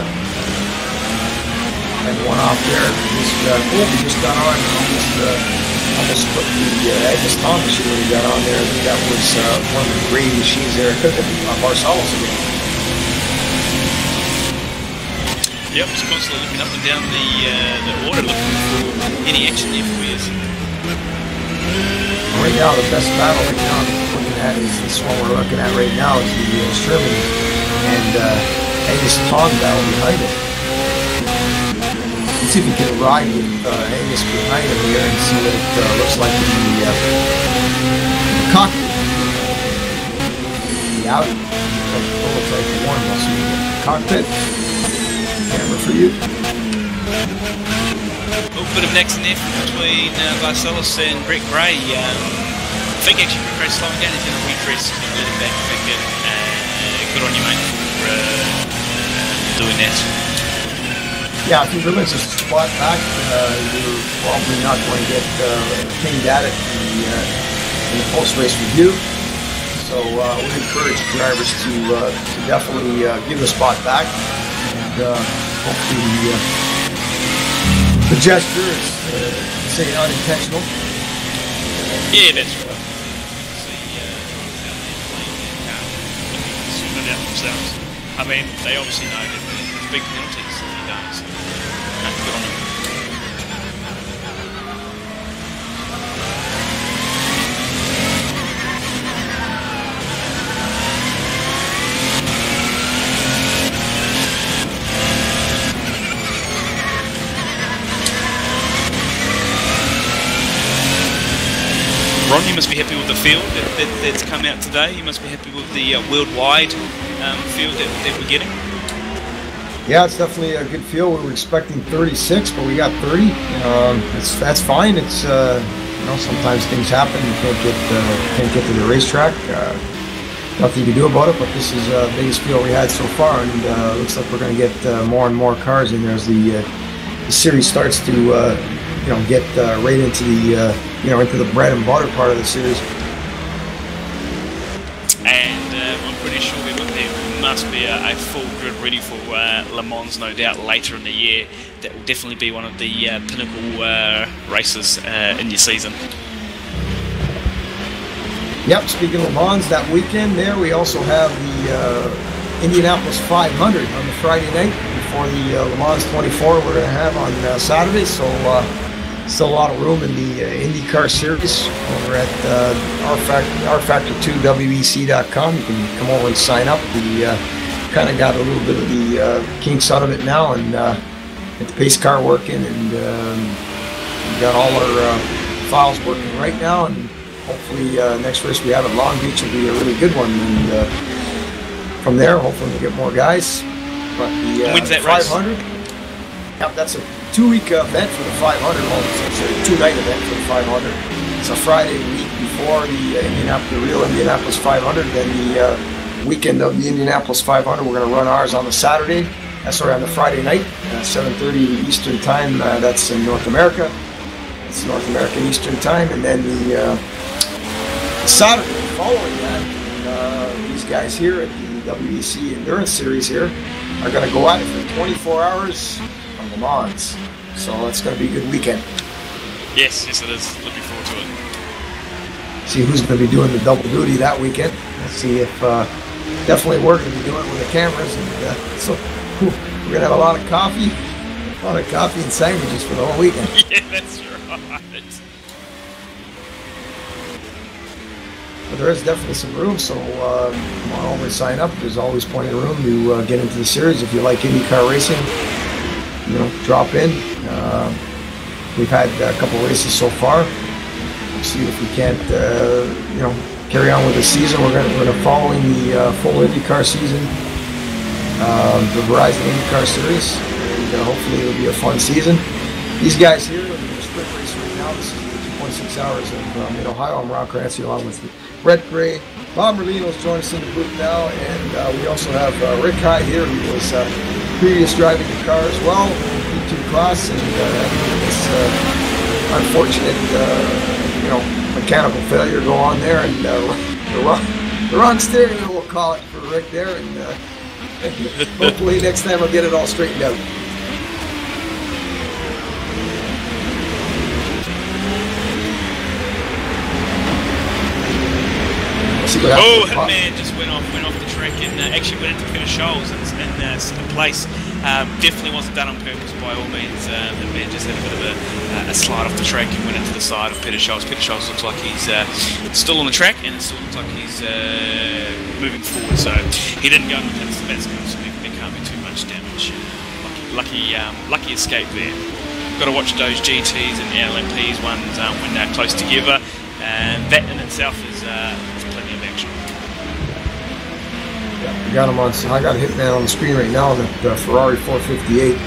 And one off there. Colby just got on almost put the Angus Tong machine that he got on there. I think that was one of the grading machines there. It could have been Marsalis again. Yep, just constantly looking up and down the order, looking for any action there for you. Right now, the best battle right now I'm looking at is this one we're looking at right now is the Sherman and Angus Tong battle behind it. Let's see if we can ride with Angus behind him here and see what it looks like in the cockpit. The Audi. Prototype 1. We'll see the cockpit. Camera for you. A little bit of next and effort between Varsalis and Brett Gray. I think actually Brett Gray's slowing down. He's going to refresh, he's going to let him back in. Good on you, mate, for doing that. Yeah, if he realizes the spot back, you're probably not going to get pinged at it in the post-race review. So we encourage drivers to definitely give the spot back, and hopefully the gesture is, say, unintentional. Yeah, that's right. out themselves. I mean, they obviously know that there's big penalties if you don't. So, good on them. Ron, you must be happy with the field that's come out today. You must be happy with the worldwide field that we're getting. Yeah, it's definitely a good field. We were expecting 36, but we got 30. That's fine. It's sometimes things happen. You can't get to the racetrack. Nothing you can do about it. But this is the biggest field we had so far, and looks like we're going to get more and more cars in there as the series starts to get right into the into the bread and butter part of the series. And I'm pretty sure there must be a full grid ready for Le Mans, no doubt, later in the year. That will definitely be one of the pinnacle races in your season. Yep, speaking of Le Mans, that weekend there, we also have the Indianapolis 500 on the Friday night before the Le Mans 24 we're going to have on Saturday. So still a lot of room in the Indycar series over at rfactor2wec.com. You can come over and sign up. We kind of got a little bit of the kinks out of it now, and get the pace car working, and we got all our files working right now, and hopefully next race we have at Long Beach will be a really good one, and from there hopefully we'll get more guys. But the when's that 500 race? Yep, that's a 2-week event for the 500. Well, it's a 2-night event for the 500. It's a Friday week before the real Indianapolis 500. Then the weekend of the Indianapolis 500, we're going to run ours on the Saturday. On the Friday night, 7:30 Eastern time. That's in North America. It's North American Eastern time, and then the Saturday following that, these guys here at the WEC Endurance Series here are going to go at it for 24 hours on Le Mans. So it's going to be a good weekend. Yes, it is. Looking forward to it. See who's going to be doing the double duty that weekend. Let's see if definitely we're going to be doing it with the cameras, and so we're going to have a lot of coffee and sandwiches for the whole weekend. Yeah, that's right. But there is definitely some room, so come on over and sign up. There's always plenty of room to get into the series. If you like IndyCar racing, drop in. We've had a couple of races so far. We'll see if we can't, carry on with the season. We're going to following the full IndyCar season, the Verizon IndyCar Series. And hopefully it'll be a fun season. These guys here are in the sprint race right now. This is the 2.6 hours of Mid-Ohio. I'm Ron Clancy along with Brett Gray. Bob Merlino's joined us in the booth now, and we also have Rick High here, who was previous driving the car as well, P2 class, and this unfortunate, mechanical failure go on there, and the wrong steering wheel, we'll call it for Rick there, and hopefully next time we'll get it all straightened out. Oh, man just went off the track and actually went into Peter Scholes in second place. Definitely wasn't done on purpose by all means. The man just had a bit of a slide off the track and went into the side of Peter Scholes. Peter Scholes looks like he's still on the track, and it still looks like he's moving forward. So he didn't go on the pits, so that's good. So there can't be too much damage. Lucky escape there. Got to watch those GTs and LMPs ones when they're close together, and that in itself is plenty of action. Yeah, we got him on. I got Hitman on the screen right now. The Ferrari 458.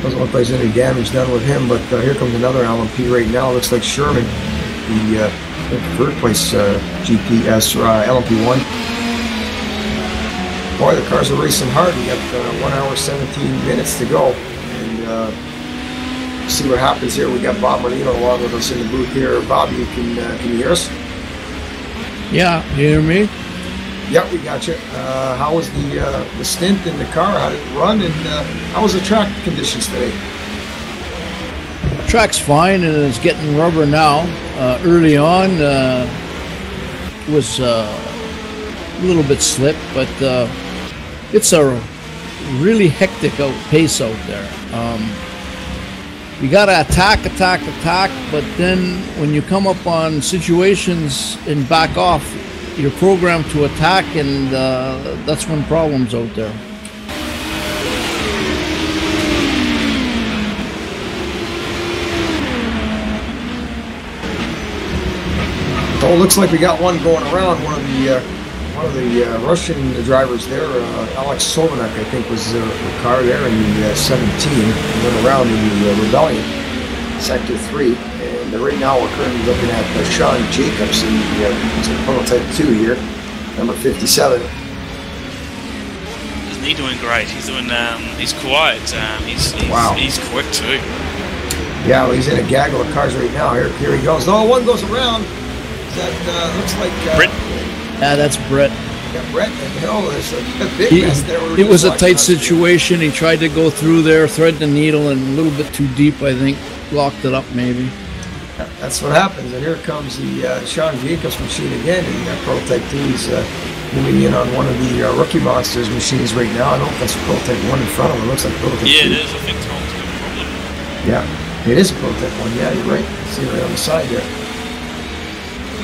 Doesn't look like there's any damage done with him, but here comes another LMP right now. Looks like Sherman, the third place GPS LMP1. Boy, the cars are racing hard. We got 1 hour 17 minutes to go, and see what happens here. We got Bob Merlino along with us in the booth here. Bob, can you hear us? Yeah, you hear me? Yeah, we got you. How was the stint in the car? How did it run? And how was the track conditions today? Track's fine, and it's getting rubber now. Early on, was little bit slip, but it's a really hectic pace out there. You gotta attack, but then when you come up on situations and back off, you're programmed to attack, and that's when problems out there. Oh, it looks like we got one going around. One of the Russian drivers there, Alex Sovanek, I think, was the car there in the 17. He went around in the Rebellion, Sector 3. And right now we're currently looking at Sean Jacobs in the prototype 2 here, number 57. Isn't he doing great? He's doing. He's quiet. He's quick too. Yeah, well, he's in a gaggle of cars right now. Here he goes. Oh, one goes around. That looks like Brett. Yeah, that's Brett. Yeah, Brett. And there's a big mess there. It was a tight situation. He tried to go through there, thread the needle, and a little bit too deep, I think. Locked it up, maybe. Yeah, that's what happens. And here comes the Sean Jacobs machine again in prototype 2. He's moving in on one of the Rookie Monsters machines right now. I don't know if that's prototype 1 in front of him. It looks like prototype 2. Yeah, it is. I think Tom's got a problem. Yeah, it is a prototype 1. Yeah, you're right. See right on the side there.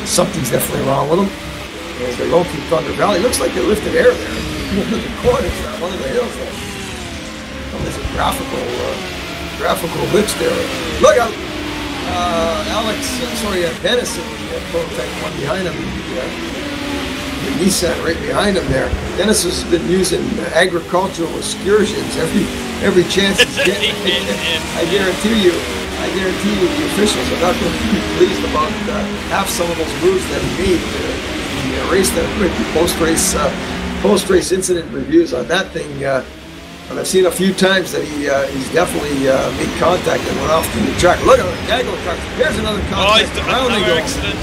Something's definitely wrong with them. As they go through Thunder Valley, looks like they lifted air there. One of the corners, one of the hills there. Oh, there's a graphical lips there. Look out! Dennis in the prototype 1 behind him. The Nissan right behind him there. Dennis has been using agricultural excursions every chance he's getting. I guarantee you, the officials are not going to be pleased about half some of those moves that he made in the race. That post-race incident reviews on that thing. And I've seen a few times that he's definitely made contact and went off to the track. Look at the gaggle of cars. Here's another contact. Oh, he's done another accident.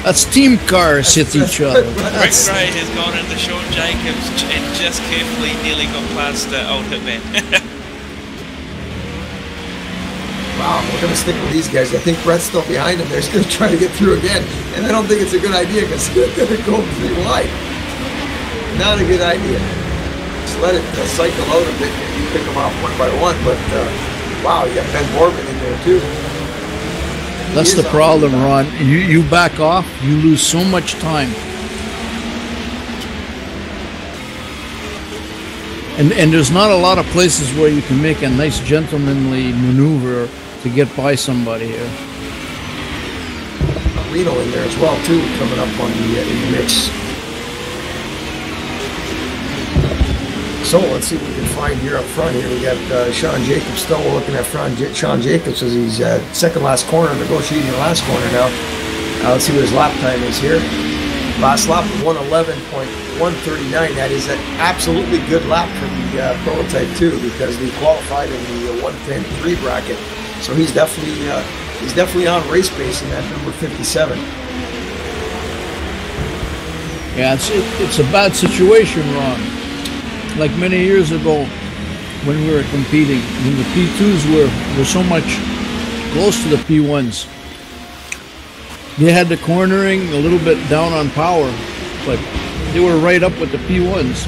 That's team cars hit each other. Rick Gray has gone into Sean Jacobs and just carefully nearly got past old Hitman. Wow, we're going to stick with these guys. I think Brett's still behind him there. He's going to try to get through again. And I don't think it's a good idea because he's going to go pretty wide. Not a good idea. Just let it cycle out a bit and you pick them off one by one. But, wow, you got Ben Morgan in there too. That's the problem, Ron. You back off, you lose so much time. And there's not a lot of places where you can make a nice gentlemanly maneuver to get by somebody here. Reno in there as well too, coming up on the in the mix. So let's see what we can find here up front. Here we got Sean Jacobs still. We're looking at Sean Jacobs as he's second last corner, negotiating the last corner now. Let's see what his lap time is here. Last lap of 111.139. That is an absolutely good lap for the prototype 2 because we qualified in the 110.3 bracket. So he's definitely on race pace in that number 57. Yeah, it's a bad situation, Ron. Like many years ago when we were competing, when the P2s were so much close to the P1s. They had the cornering a little bit down on power, but they were right up with the P1s.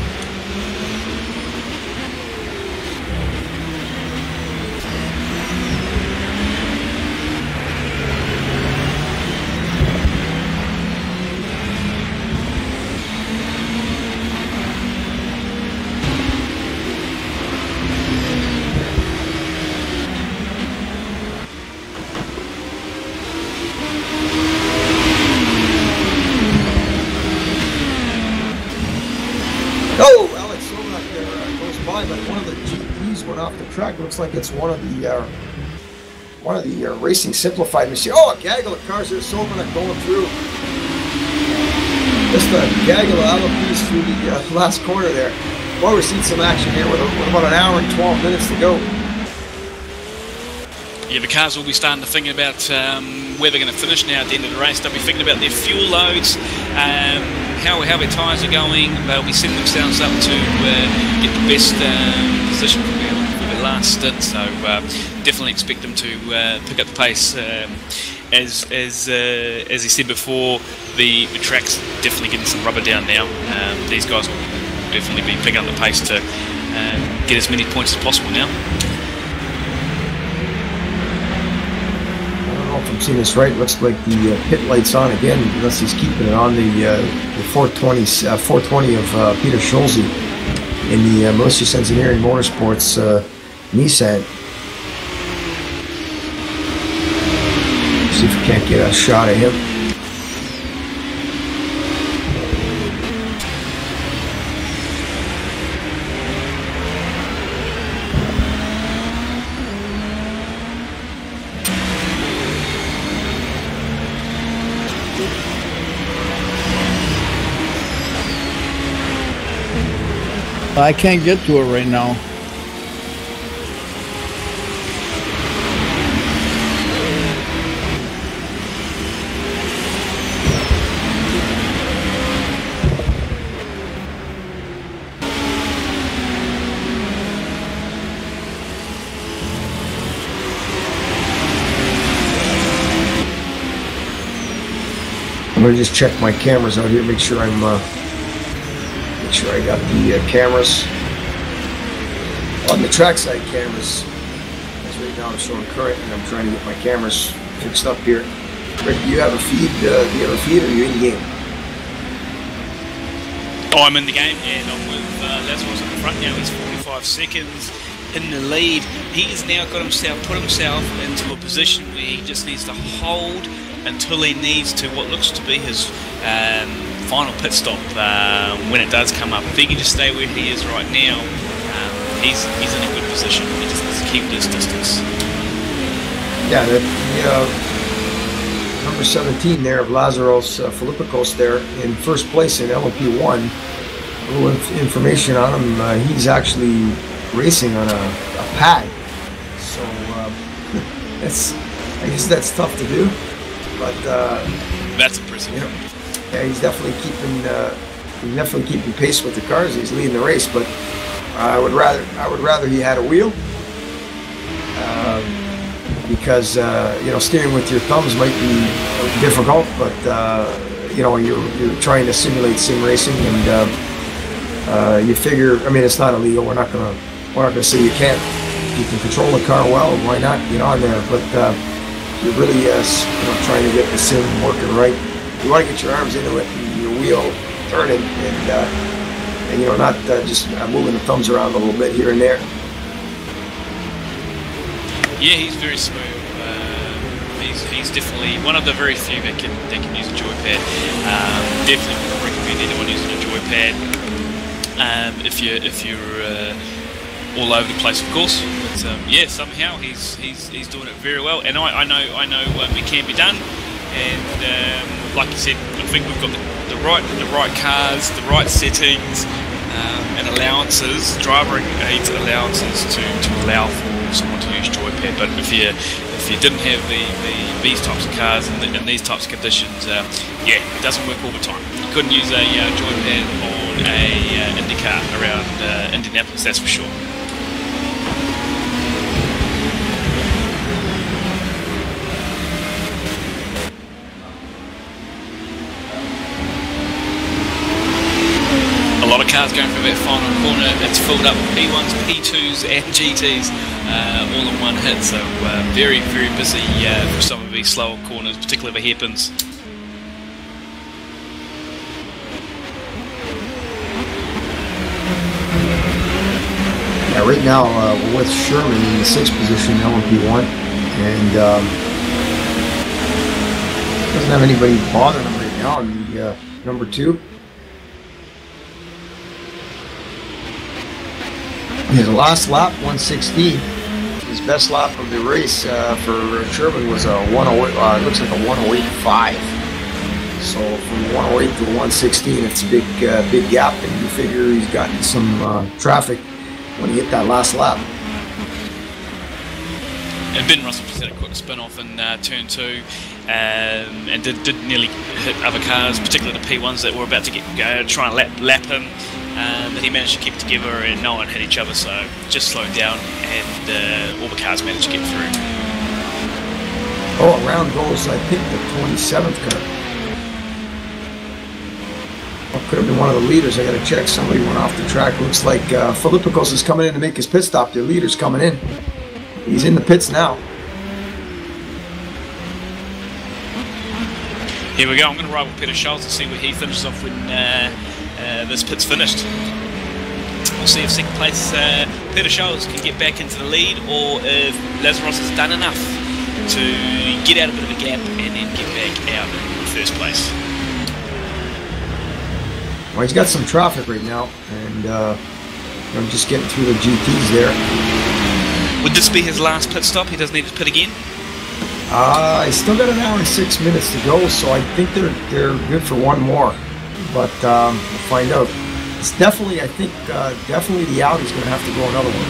Track looks like it's one of the racing simplified machines. Oh, a gaggle of cars there, Sovanek going through. Just a gaggle of LMPs through the last corner there. Well, we're seeing some action here with about an hour and 12 minutes to go. Yeah, the cars will be starting to think about where they're going to finish now at the end of the race. They'll be thinking about their fuel loads, how their tyres are going. They'll be setting themselves up to get the best position for their last stint. So definitely expect them to pick up the pace as he said before, the track's definitely getting some rubber down now. These guys will definitely be picking up the pace to get as many points as possible now. I don't know if I'm seeing this right. Looks like the pit light's on again, unless he's keeping it on. The 420 of Peter Schulze in the Malicious Engineering Motorsports Nissan. See if we can't get a shot of him. I can't get to it right now. I'm gonna just check my cameras out here, make sure I got the cameras on the trackside cameras. As right now I'm showing current, and I'm trying to get my cameras fixed up here. Rick, do you have a feed? Do you have a feed, or are you in the game? Oh, I'm in the game, and I'm with Lazarus in the front now. He's 45 seconds in the lead. He's now got put himself into a position where he just needs to hold until he needs to what looks to be his final pit stop when it does come up. If he can just stay where he is right now, he's in a good position. He just needs to keep his distance. Yeah, number 17 there of Lazaros Filippikos there in first place in LMP1. A little information on him. He's actually racing on a pad, so I guess that's tough to do. But that's impressive. You know, yeah, he's definitely keeping pace with the cars. He's leading the race, but I would rather he had a wheel, because you know, steering with your thumbs might be difficult. But you know, you're trying to simulate sim racing, and you figure, I mean, it's not illegal. We're not gonna say you can't. If you can control the car well, why not get on there? But you're really trying to get the sim working right. You want to get your arms into it and your wheel turning, and you know, not just moving the thumbs around a little bit here and there. Yeah, he's very smooth. He's definitely one of the very few that can use a joypad. Definitely would recommend anyone using a joypad if you're all over the place, of course. But yeah, somehow he's doing it very well, and I know it can be done. And like you said, I think we've got the right cars, the right settings, and allowances, driver aids allowances to allow for someone to use joypad. But if you didn't have these types of cars and these types of conditions, yeah, it doesn't work all the time. You couldn't use a joypad on a Indycar around Indianapolis, that's for sure. A lot of cars going through that final corner. It's filled up with P1s, P2s and GTs all in one hit, so very, very busy for some of these slower corners, particularly the hairpins. Yeah, right now we're with Sherman in the 6th position, LMP1, and doesn't have anybody bothering him right now in the number 2. His last lap, 116. His best lap of the race for Sherman was a 108. Looks like a 108.5. So from 108 to 116, it's a big gap, and you figure he's gotten some traffic when he hit that last lap. And Ben Russell just had a quick spin off in turn 2, and did nearly hit other cars, particularly the P1s that were about to try and lap him. But he managed to keep it together, and no one hit each other, so just slowed down, and all the cars managed to get through. Oh, around goes, I think, the 27th car. Well, could have been one of the leaders. I got to check. Somebody went off the track. Looks like Philippikos is coming in to make his pit stop. The leader's coming in. He's in the pits now. Here we go. I'm going to ride with Peter Schultz and see where he finishes off when this pit's finished. We'll see if second place Peter Schultz can get back into the lead, or if Lazaros has done enough to get out a bit of a gap and then get back out in first place. Well, he's got some traffic right now, and I'm just getting through the GTs there. Would this be his last pit stop? He doesn't need to pit again? He's still got an hour and 6 minutes to go, so I think they're good for one more. But we'll find out. It's definitely, I think, definitely the Audi's going to have to go another one.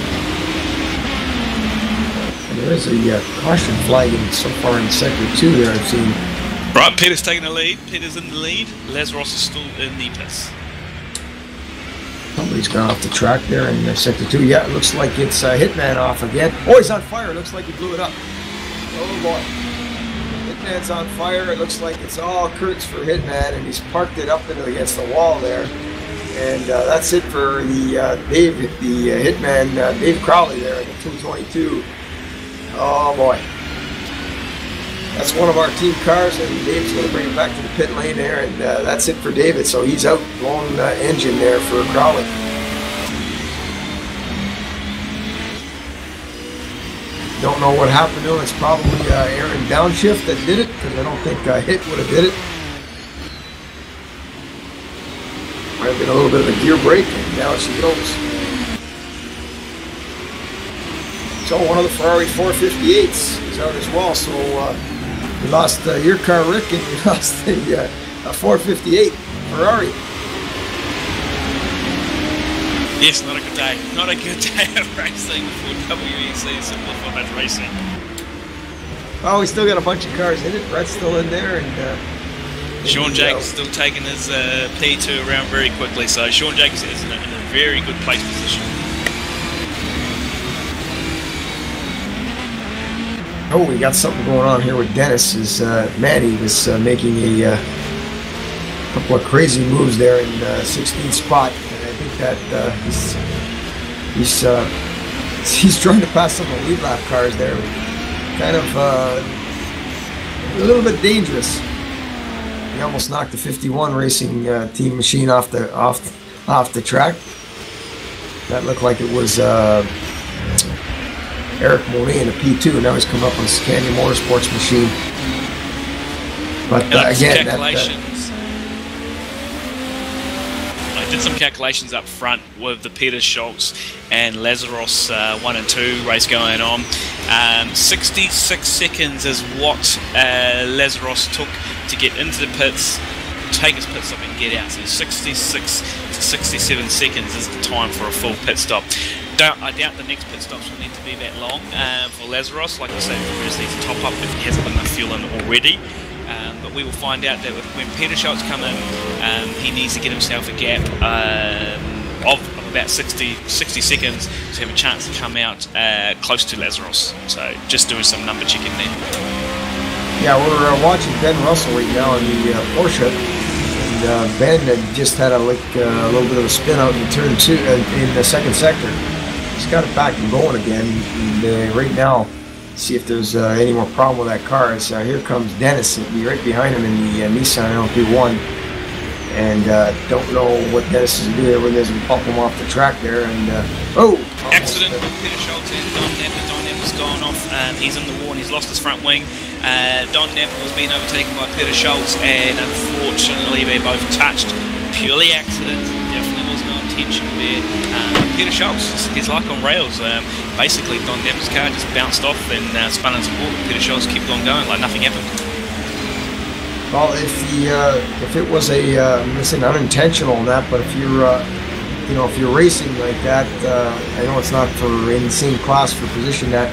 And there is a caution flag so far in sector 2 there, I've seen. Right, Peter's taking the lead. Peter's in the lead. Lazaros is still in the pits. Somebody's gone off the track there in sector 2. Yeah, it looks like it's Hitman off again. Oh, he's on fire. It looks like he blew it up. Oh boy. Hitman's on fire. It looks like it's all curtains for Hitman, and he's parked it up against the wall there. And that's it for the Hitman, Dave Crowley there in the 222. Oh boy. That's one of our team cars, and Dave's going to bring it back to the pit lane there, and that's it for David. So he's out, blown engine there for Crowley. Don't know what happened to him. It's probably Aaron Downshift that did it, because I don't think Hit would have did it. Might have been a little bit of a gear break, and down she goes. So one of the Ferrari 458s is out as well. So we lost your car, Rick, and we lost the 458 Ferrari. Yes, not a good day. Not a good day of racing for WEC Simplified Racing. Oh, we still got a bunch of cars in it. Brett's still in there, and Sean Jacobs still taking his P2 around very quickly. So Sean Jacobs is in a very good place position. Oh, we got something going on here with Dennis. Manny was making a couple of crazy moves there in 16th spot. I think that he's trying to pass some of the lead lap cars there. Kind of a little bit dangerous. He almost knocked the 51 racing team machine off the track. That looked like it was Eric Monet in a P2. Now he's come up on the Scania Motorsports machine. But again, I did some calculations up front with the Peter Schultz and Lazaros 1 and 2 race going on. 66 seconds is what Lazaros took to get into the pits, take his pit stop and get out. So 66 to 67 seconds is the time for a full pit stop. I doubt the next pit stops will need to be that long for Lazaros. Like I said, he just needs to top up if he hasn't got enough fuel in already. But we will find out that when Peter Schultz comes in, he needs to get himself a gap of about 60 seconds to have a chance to come out close to Lazaros. So just doing some number checking there. Yeah, we're watching Ben Russell right now in the Porsche. And Ben had just had a little bit of a spin out in turn 2 in the second sector. He's got it back and going again. And right now, see if there's any more problem with that car. So here comes Dennis, right behind him in the Nissan LP1. And don't know what Dennis is doing there when there's a pump him off the track there. And accident with Peter Schultz and Don Napper. Don Napper's gone off. He's in the war and he's lost his front wing. Don Napper was being overtaken by Peter Schultz, and unfortunately they both touched. Purely accident. Definitely was no intention there. Peter Schultz, he's like on rails. Basically, Don Napper's car just bounced off and spun into the wall. Peter Schultz kept on going like nothing happened. Well, if it was an unintentional on that, but if you're if you're racing like that, I know it's not for in the same class for position, that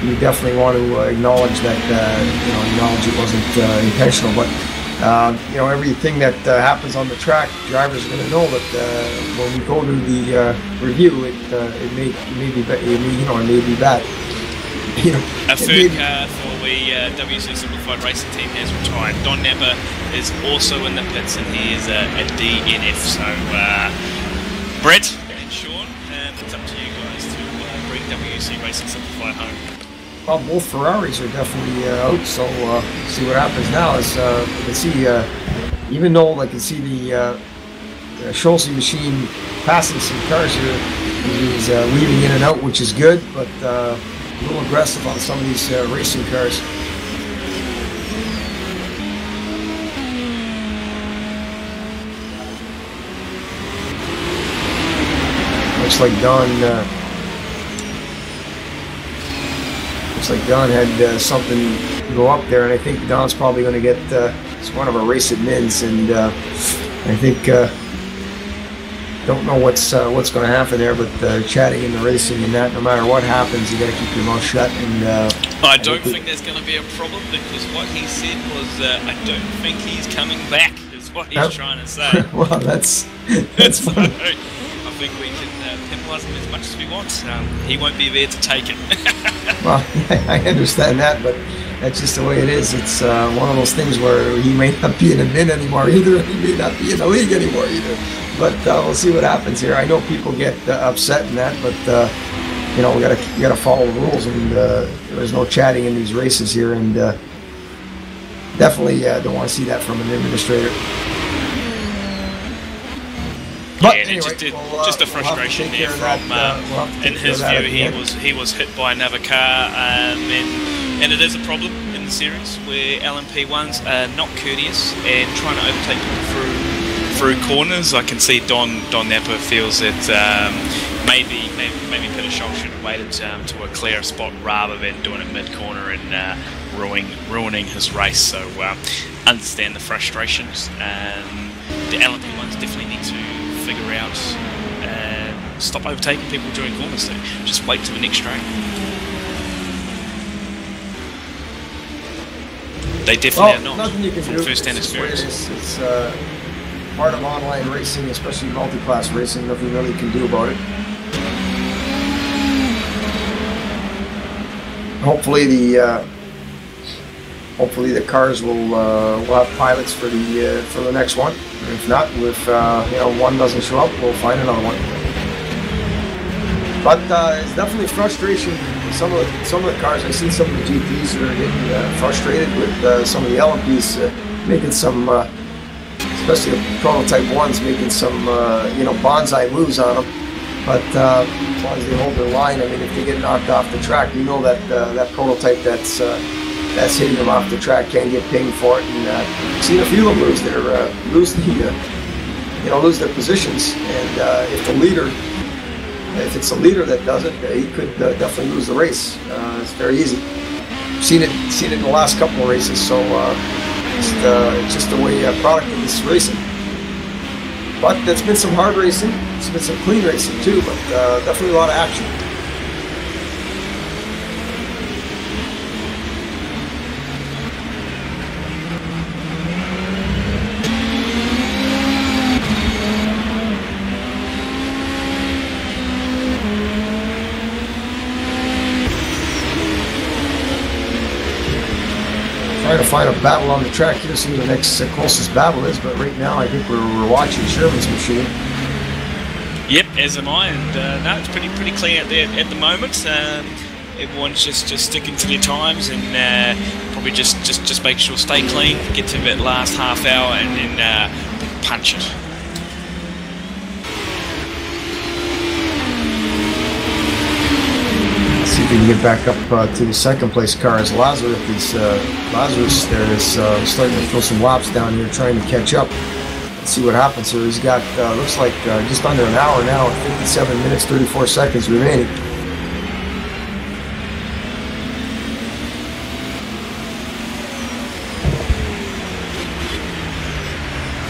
you definitely want to acknowledge that acknowledge it wasn't intentional. But everything that happens on the track, drivers are going to know that when we go to the review, it may be bad. You know, a third car for the WC Simplified Racing team has retired. Don Napper is also in the pits, and he is a DNF. So, Brett and Sean, it's up to you guys to bring WC Racing Simplified home. Well, both Ferraris are definitely out, so see what happens now. Is you can see, even though I can see the Schulze machine passing some cars here, he's weaving in and out, which is good, but a little aggressive on some of these racing cars. Looks like Don had something go up there, and I think Don's probably going to get one of our race admins, and I think don't know what's going to happen there, but chatting and the racing and that, no matter what happens, you got to keep your mouth shut. And I don't think there's going to be a problem, because what he said was, I don't think he's coming back, is what he's trying to say. Well, that's funny. I think we can penalise him as much as we want. He won't be there to take it. Well, I understand that, but that's just the way it is. It's one of those things where he may not be in a min anymore either. He may not be in the league anymore either. But we'll see what happens here. I know people get upset in that, but you know, we gotta follow the rules, and there's no chatting in these races here, and definitely don't want to see that from an administrator. But yeah, anyway, just a frustration there from, in his view, he was hit by another car, and it is a problem in the series where LMP1s are not courteous and trying to overtake people through corners. I can see Don Napper feels that maybe Peter Schulze should have waited to a clearer spot rather than doing it mid-corner and ruining his race. So understand the frustrations. The LMP1s definitely need to figure out stop overtaking people during corners. So just wait to the next straight. They definitely are not. Nothing you can from do. first-hand experience. It's part of online racing, especially multi-class racing. Nothing really you can do about it. Hopefully the cars will have pilots for the next one. If not, if you know, one doesn't show up, we'll find another one. But it's definitely frustration. Some of the cars, I've seen some of the GTs that are getting frustrated with some of the LMPs making some, especially the prototype ones, making some you know, bonsai moves on them. But as long as they hold their line, I mean, if they get knocked off the track, you know that that prototype that's hitting them off the track can get pinged for it. And I've seen a few of them lose their positions. And if it's the leader that does it, he could definitely lose the race. It's very easy. Seen it in the last couple of races. So it's just the way product of this racing. But there's been some hard racing. There's been some clean racing too. But definitely a lot of action. Trying to find a battle on the track here, see who the next closest battle is, but right now I think we're watching Sherman's machine. Yep, as am I, and no, it's pretty clean out there at the moment. Everyone's just sticking to their times, and probably just make sure stay clean, get to that last half hour, and then punch it. See if we can get back up to the second place car as Lazarus there is starting to throw some laps down here, trying to catch up. Let's see what happens here. He's got looks like just under an hour now, 57 minutes 34 seconds remaining.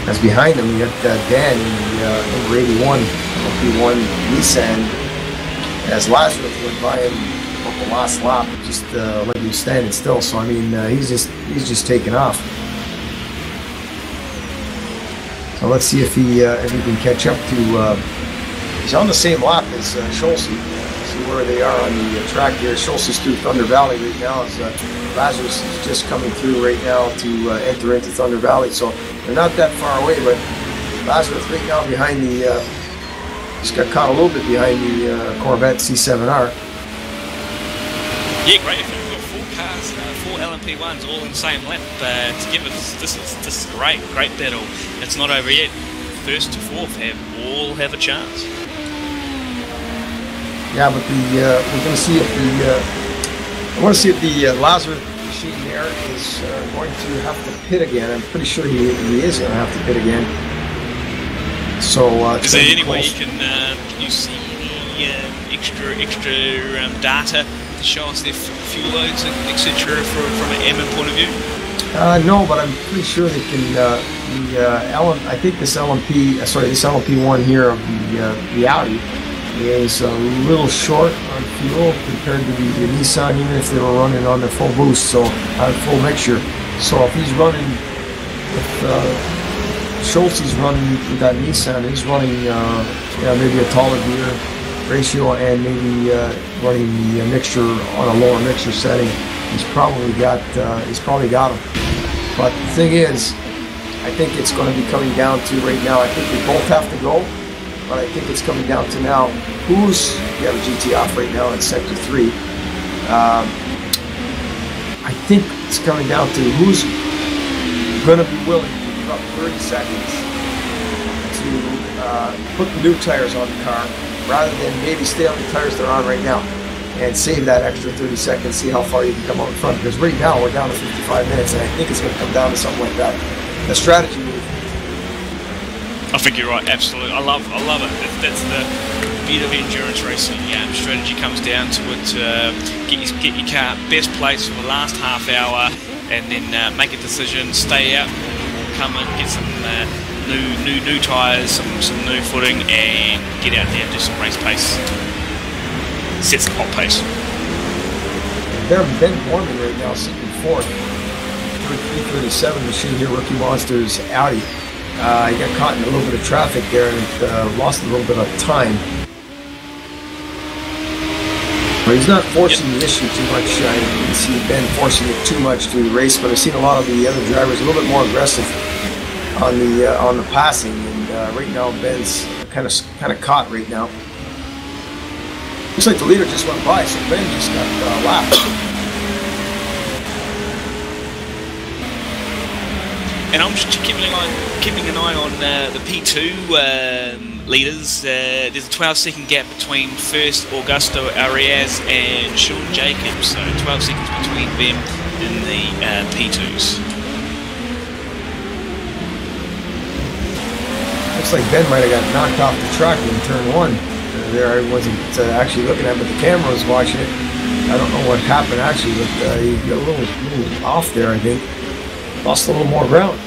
As behind him, you got Dan in the number 81 LP1 Nissan. As Lazarus went by him on the last lap, just like he was standing still. So I mean, he's just taking off. So let's see if he can catch up to He's on the same lap as Schulze. See where they are on the track here. Schulze is through Thunder Valley right now. As Lazarus is just coming through right now to enter into Thunder Valley. So they're not that far away, but Lazarus right now behind the, just got caught a little bit behind the Corvette C7R. Yeah, great. We've got 4 cars, 4 LMP1s all in the same lap to give us. This is great battle. It's not over yet. First to fourth all have a chance. Yeah, but we're going to see if I want to see if the Lazarus machine there is going to have to pit again. I'm pretty sure he is going to have to pit again. So is there any way you can see any extra data to show us their fuel loads, etc. from an Ammon point of view? No, but I'm pretty sure they can. I think this LMP1 here of the Audi is a little short on fuel compared to the Nissan, even if they were running on the full boost, so full mixture. So if he's running, if Schulze is running with that Nissan, he's running maybe a taller gear ratio and maybe running the mixture on a lower mixture setting. He's probably got him. But the thing is, I think it's going to be coming down to right now. I think they both have to go, but I think it's coming down to now who's, we have a GT off right now in Sector 3. I think it's coming down to who's going to be willing to give up 30 seconds to put the new tires on the car rather than maybe stay on the tires they're on right now and save that extra 30 seconds, see how far you can come out in front. Because right now we're down to 55 minutes, and I think it's going to come down to something like that. The strategy move. I think you're right, absolutely. I love it. That's the beauty of endurance racing. Strategy comes down to it. Get your car best place for the last half hour, and then make a decision. Stay out, come and get some new tyres, some new footing, and get out there and do some race pace. Sets the hot pace. They're Ben Borman right now, sitting fourth. 337 machine here, Rookie Monsters Audi. He got caught in a little bit of traffic there and lost a little bit of time. But he's not forcing the issue too much. I didn't see Ben forcing it too much through the race, but I've seen a lot of the other drivers a little bit more aggressive on the passing. And right now Ben's kind of caught right now. Looks like the leader just went by, so Ben just got lapped. And I'm just keeping an eye on the P2 leaders. There's a 12-second gap between first Augusto Arias and Sean Jacobs, so 12 seconds between them in the P2s. Looks like Ben might have got knocked off the track in turn 1. There, I wasn't actually looking at it, but the camera was watching it. I don't know what happened actually, but he got a little off there, I think. Lost a little more ground.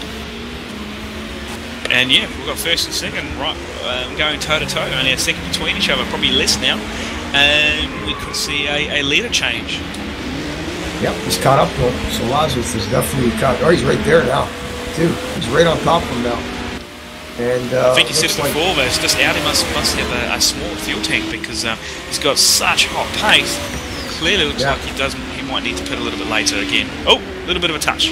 And yeah, we've got first and second right going toe to toe, only a second between each other, probably less now. And we could see a leader change. Yep, he's caught up to him. So Lazarus is definitely caught. Oh, he's right there now, too. He's right on top of him now. And I think he said before, this Audi must have a small fuel tank because he's got such hot pace. Clearly looks like he might need to pit a little bit later again. Oh, a little bit of a touch.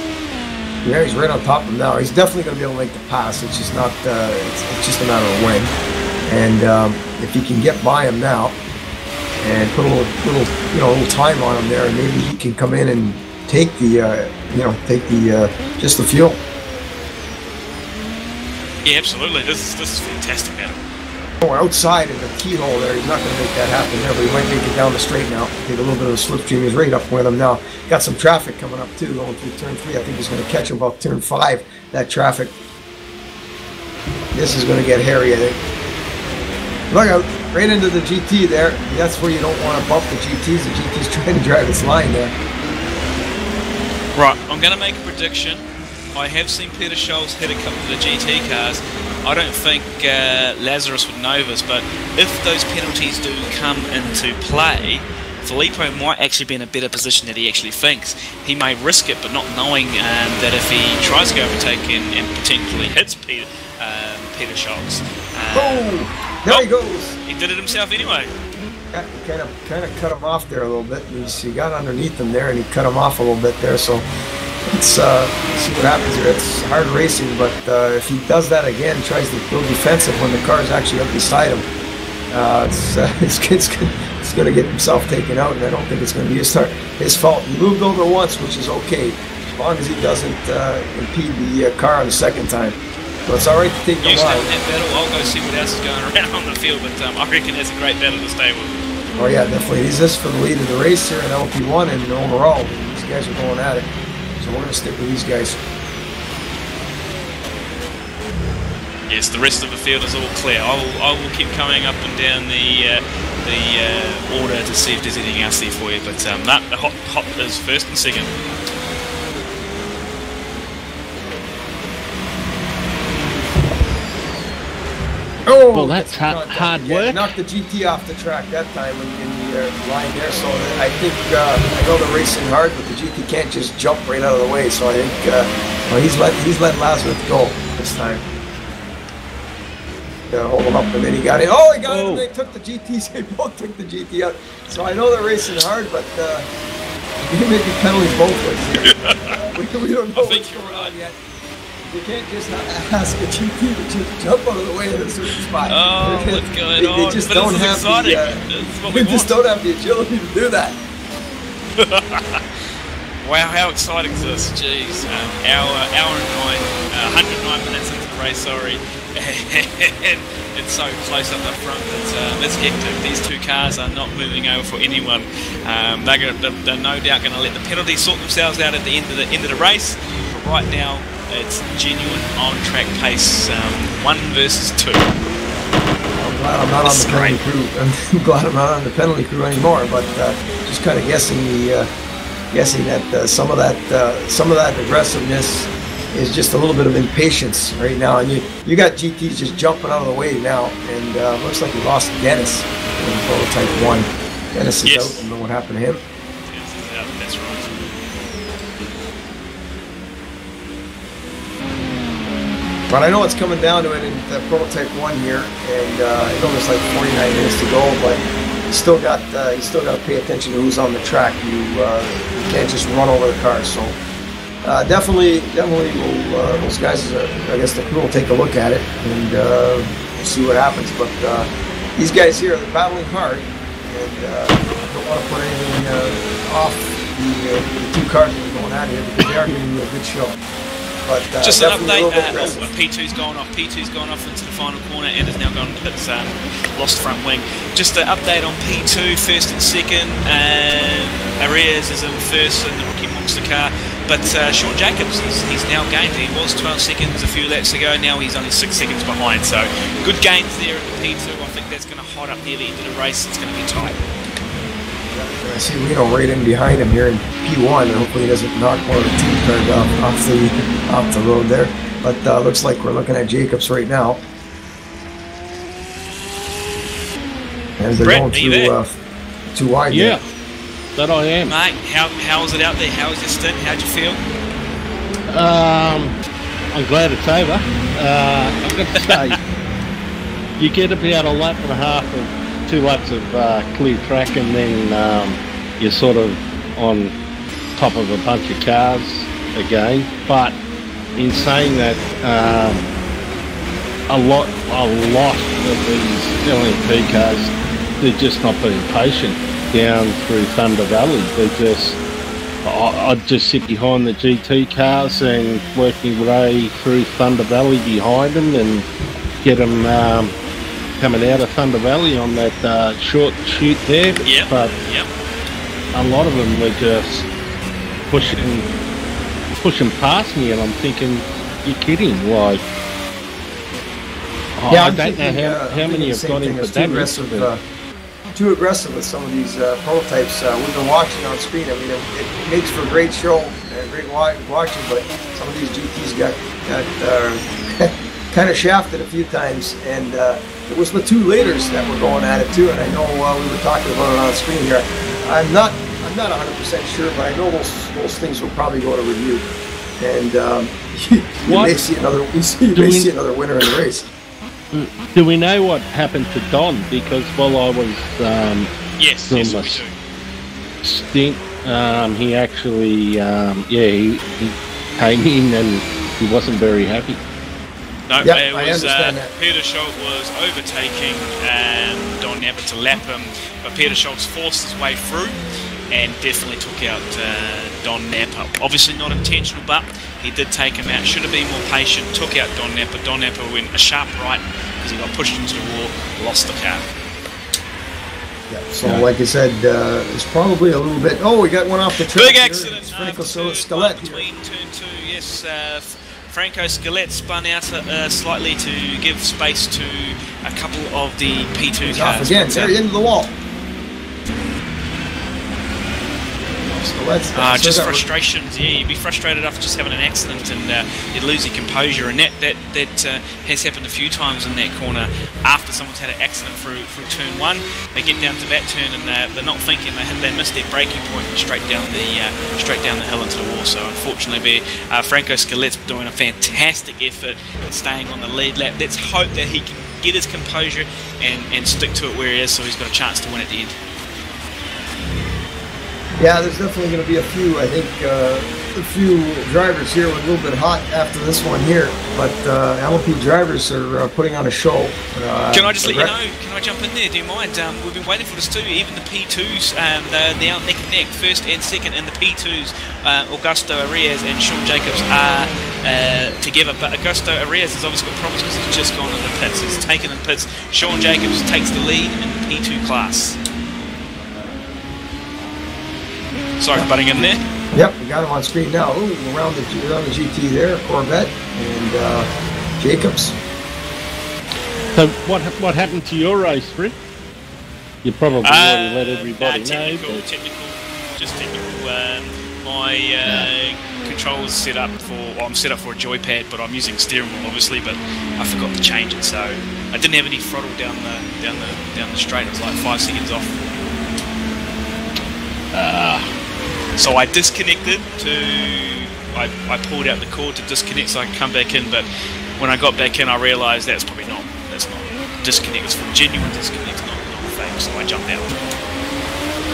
Yeah, he's right on top of him now. He's definitely going to be able to make the pass. It's just not. It's just a matter of when. And if he can get by him now and put a little time on him there, and maybe he can come in and take the just the fuel. Yeah, absolutely. This is fantastic, man. We're outside in the keyhole there. He's not going to make that happen there, but he might make it down the straight now. Take a little bit of a slipstream. He's right up with him now. Got some traffic coming up too, going through turn 3. I think he's going to catch him about turn 5. That traffic. This is going to get hairy, I think. Look out! Right into the GT there. That's where you don't want to bump the GTs. The GT's trying to drive its line there. Right, I'm going to make a prediction. I have seen Peter Schulze hit a couple of the GT cars. I don't think Lazarus would know this, but if those penalties do come into play, Filippo might actually be in a better position than he actually thinks. He may risk it, but not knowing that if he tries to go overtake and potentially hits Peter Schulze. There he goes. He did it himself anyway. Kind of cut him off there a little bit. He got underneath him there, and he cut him off a little bit there. So let's see what happens here. It's hard racing, but if he does that again, tries to go defensive when the car is actually up beside him, it's going to get himself taken out, and I don't think it's going to be his fault. He moved over once, which is okay, as long as he doesn't impede the car on the second time. So it's all right to take the line. That battle. I'll go see what else is going around on the field, but I reckon that's a great battle to stay with. Oh yeah, definitely. He's this for the lead of the race here in LP1 and overall. These guys are going at it. So we're going to stick with these guys. Yes, the rest of the field is all clear. I will keep coming up and down the order to see if there's anything else there for you. But the hot is first and second. Oh, well, that's hard work. Knocked the GT off the track that time in the line there. So I think I know they're racing hard, but the GT can't just jump right out of the way. So I think well, he's let Lazarus go this time. Hold him up, and then he got in. Oh, he got in, and they took the GT. They both took the GT out. So I know they're racing hard, but they may be penalties both ways here. We don't know what's going on yet. You can't just ask a GT to just jump out of the way at a certain spot. Oh, what's going on? They just don't have don't have the agility to do that. Wow, how exciting is this? Jeez, hour and 109 minutes into the race, sorry. And it's so close up the front that it's hectic. These two cars are not moving over for anyone. They're no doubt going to let the penalties sort themselves out at the end of the race. But right now, it's genuine on-track pace, 1 versus 2. I'm glad I'm not on the penalty crew. I'm glad I'm not on the penalty crew anymore. But just kind of guessing that some of that aggressiveness is just a little bit of impatience right now. And you got GTs just jumping out of the way now, and looks like we lost Dennis in prototype 1. Dennis is out. I don't know what happened to him. Dennis is out. That's right. But I know it's coming down to it in the prototype 1 here, and I know there's like 49 minutes to go, but you still got to pay attention to who's on the track. You can't just run over the cars. So definitely, those guys, I guess the crew will take a look at it and we'll see what happens. But these guys here, they're battling hard, and don't want to put anything off the two cars that are going at here, because they are giving you a good show. But, just an update, P2's gone off. P2's gone off into the final corner and is now gone to pits, lost front wing. Just an update on P2, first and second. Arias is in first in the rookie monster car. But Sean Jacobs, he's now gained. He was 12 seconds a few laps ago. Now he's only 6 seconds behind. So good gains there in the P2. I think that's going to hot up near the end of the race. It's going to be tight. I see Reno right in behind him here in P1, and hopefully he doesn't knock one of the team cars off the road there. But looks like we're looking at Jacobs right now. And they're Brett, going too wide. Yeah, that I am. Mate, how was it out there? How was your stint? How'd you feel? I'm glad it's over. I've got to say, you get about a lap and a half of 2 laps of clear track, and then you're sort of on top of a bunch of cars again. But in saying that, a lot of these LMP cars, they're just not being patient down through Thunder Valley. I'd just sit behind the GT cars and work my way through Thunder Valley behind them and get them coming out of Thunder Valley on that short chute there. Yep. But a lot of them were just pushing past me, and I'm thinking, you're kidding, like, yeah, I don't know how many have got into damage. Too aggressive with some of these prototypes. We've been watching on screen. I mean, it makes for a great show and great watching, but some of these GTs got kind of shafted a few times, and it was the 2 laters that were going at it too. And I know we were talking about it on screen here. I'm not 100% sure, but I know those things will probably go to review, and you may see another winner in the race. Do we know what happened to Don? Because while I was Yes, doing yes, my we do. stint, he actually, he came in and he wasn't very happy. No, Yep, it I was understand that. Peter Schultz was overtaking Don Napper to lap him, but Peter Schultz forced his way through and definitely took out Don Napper. Obviously not intentional, but he did take him out. Should have been more patient, took out Don Napper. Don Napper went a sharp right because he got pushed into the wall, lost the car. Yeah, so like I said, it's probably a little bit. Oh, we got one off the track. Big here. accident It's Franco turn Skelet one here. between turn 2, yes. Franco Skelet spun out slightly to give space to a couple of the P2 He's cars. off again. But, There, into the wall. Skelet's just frustrations. Yeah, you'd be frustrated after just having an accident and you'd lose your composure, and that has happened a few times in that corner. After someone's had an accident through turn 1, they get down to that turn and they're not thinking. They miss their braking point and straight down the hill into the wall. So unfortunately, Franco Skelet's doing a fantastic effort at staying on the lead lap. Let's hope that he can get his composure and stick to it where he is, so he's got a chance to win at the end. Yeah, there's definitely going to be a few, I think, a few drivers here with a little bit hot after this one here. But LMP drivers are putting on a show. Can I just let you know, can I jump in there? Do you mind? We've been waiting for this too. Even the P2s, they're out neck and neck, first and second in the P2s. Augusto Arias and Sean Jacobs are together. But Augusto Arias has obviously got problems because he's just gone in the pits. He's taken in pits. Sean Jacobs takes the lead in the P2 class. Sorry for butting in there. Yep, we got him on screen now. Ooh, around the GT there, Corvette and Jacobs. So what happened to your race, Rick? You probably already let everybody know. Technical. My controls set up for. Well, I'm set up for a joypad, but I'm using steering wheel obviously. But I forgot to change it, so I didn't have any throttle down the straight. It was like 5 seconds off. So I disconnected I pulled out the cord to disconnect so I could come back in, but when I got back in I realised that's not disconnect, it's from genuine disconnect, not fake, so I jumped out.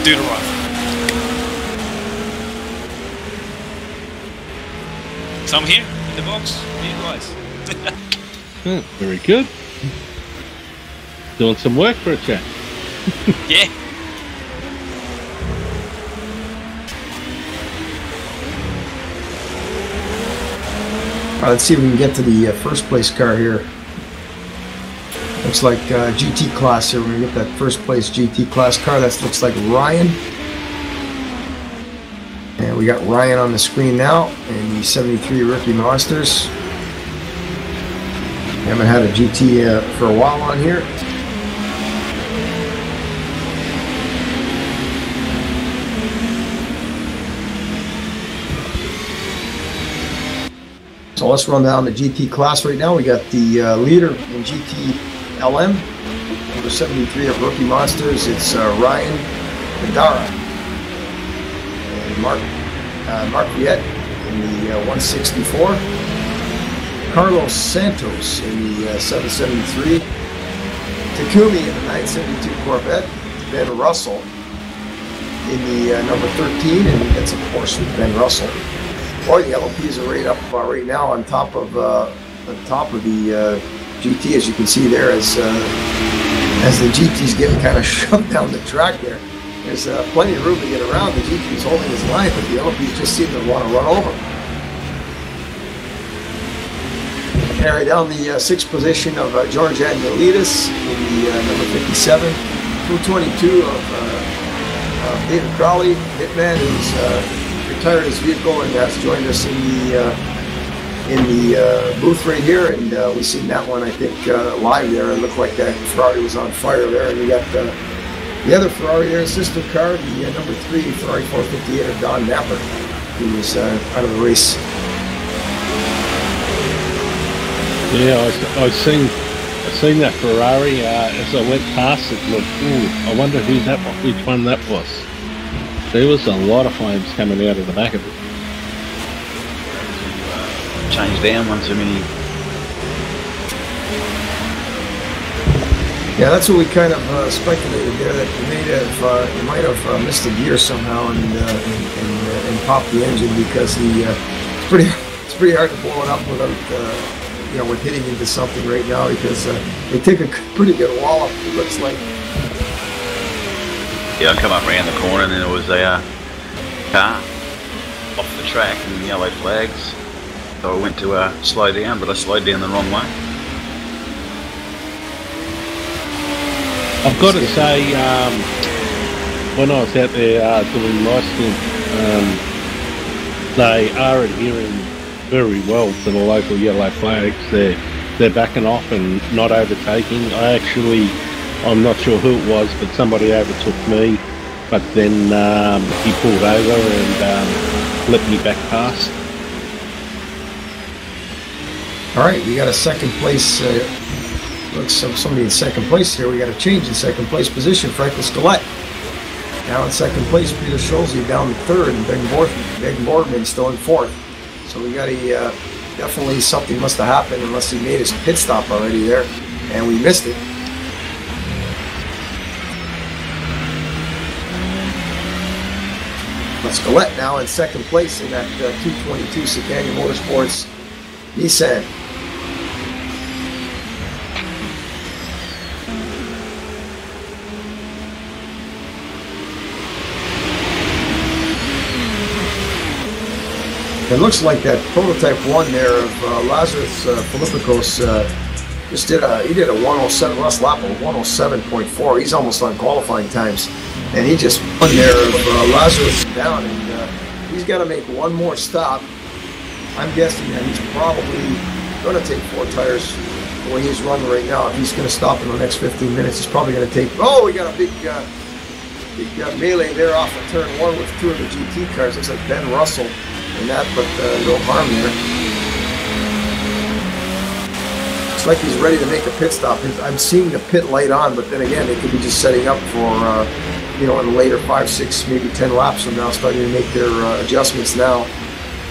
Do the right thing. So I'm here in the box, you guys. Very good. Doing some work for a chat. Yeah. Let's see if we can get to the first place car here. Looks like GT class here. We're going to get that first place GT class car. That looks like Ryan. And we got Ryan on the screen now in the 73 Rookie Monsters. Haven't had a GT for a while on here. So let's run down the GT class right now. We got the leader in GT LM, number 73 of Rookie Monsters. It's Ryan Madara and Mark Viette in the 164. Carlos Santos in the 773. Takumi in the 972 Corvette. Ben Russell in the number 13, and that's of course with Ben Russell. Boy, the LMPs are right up right now on top of the GT, as you can see there, as the GT's getting kind of shoved down the track there. There's plenty of room to get around. The GT's holding his line, but the LMPs just seem to want to run over. Carry down the 6th position of George Admilidis in the number 57, 222 of David Crowley, Hitman, who's retired his vehicle and has joined us in the booth right here, and we've seen that one, I think, live there. It looked like that Ferrari was on fire there, and we got the other Ferrari there, sister car, the number 3 Ferrari 458 of Don Napper, who was out of the race. Yeah, I seen that Ferrari as I went past it. Look, I wonder which one that was. There was a lot of flames coming out of the back of it. Change down one too many. Yeah, that's what we kind of speculated there, that he might have missed a gear somehow and popped the engine, because it's pretty hard to blow it up without with hitting into something right now, because they take a pretty good wallop, it looks like. Yeah, I come up around the corner and then there was a car off the track and yellow flags. So I went to slow down, but I slowed down the wrong way. I've got to say, when I was out there doing my stint, they are adhering very well to the local yellow flags. They're backing off and not overtaking. I'm not sure who it was, but somebody overtook me, but then he pulled over and let me back past. All right, we got a second place. Looks somebody in second place here. We got a change in second place position. Franklin Scalette now in second place. Peter Schulze down in third, and Ben Boardman still in fourth. So we got definitely something must have happened, unless he made his pit stop already there, and we missed it. But Scalette now in second place in that 222 Sicania Motorsports Nissan. It looks like that prototype one there of Lazarus Philippikos he did a 107 Russ lap of 107.4. He's almost on qualifying times, and he just won there of Lazarus down, and he's got to make one more stop. I'm guessing that he's probably going to take 4 tires the way he's running right now. If he's going to stop in the next 15 minutes, he's probably going to take. Oh, we got a big melee there off of turn 1 with 2 of the GT cars. Looks like Ben Russell and that, but no harm there. Looks like he's ready to make a pit stop. I'm seeing the pit light on, but then again, they could be just setting up for in the later 5, 6, maybe 10 laps from now, starting to make their adjustments now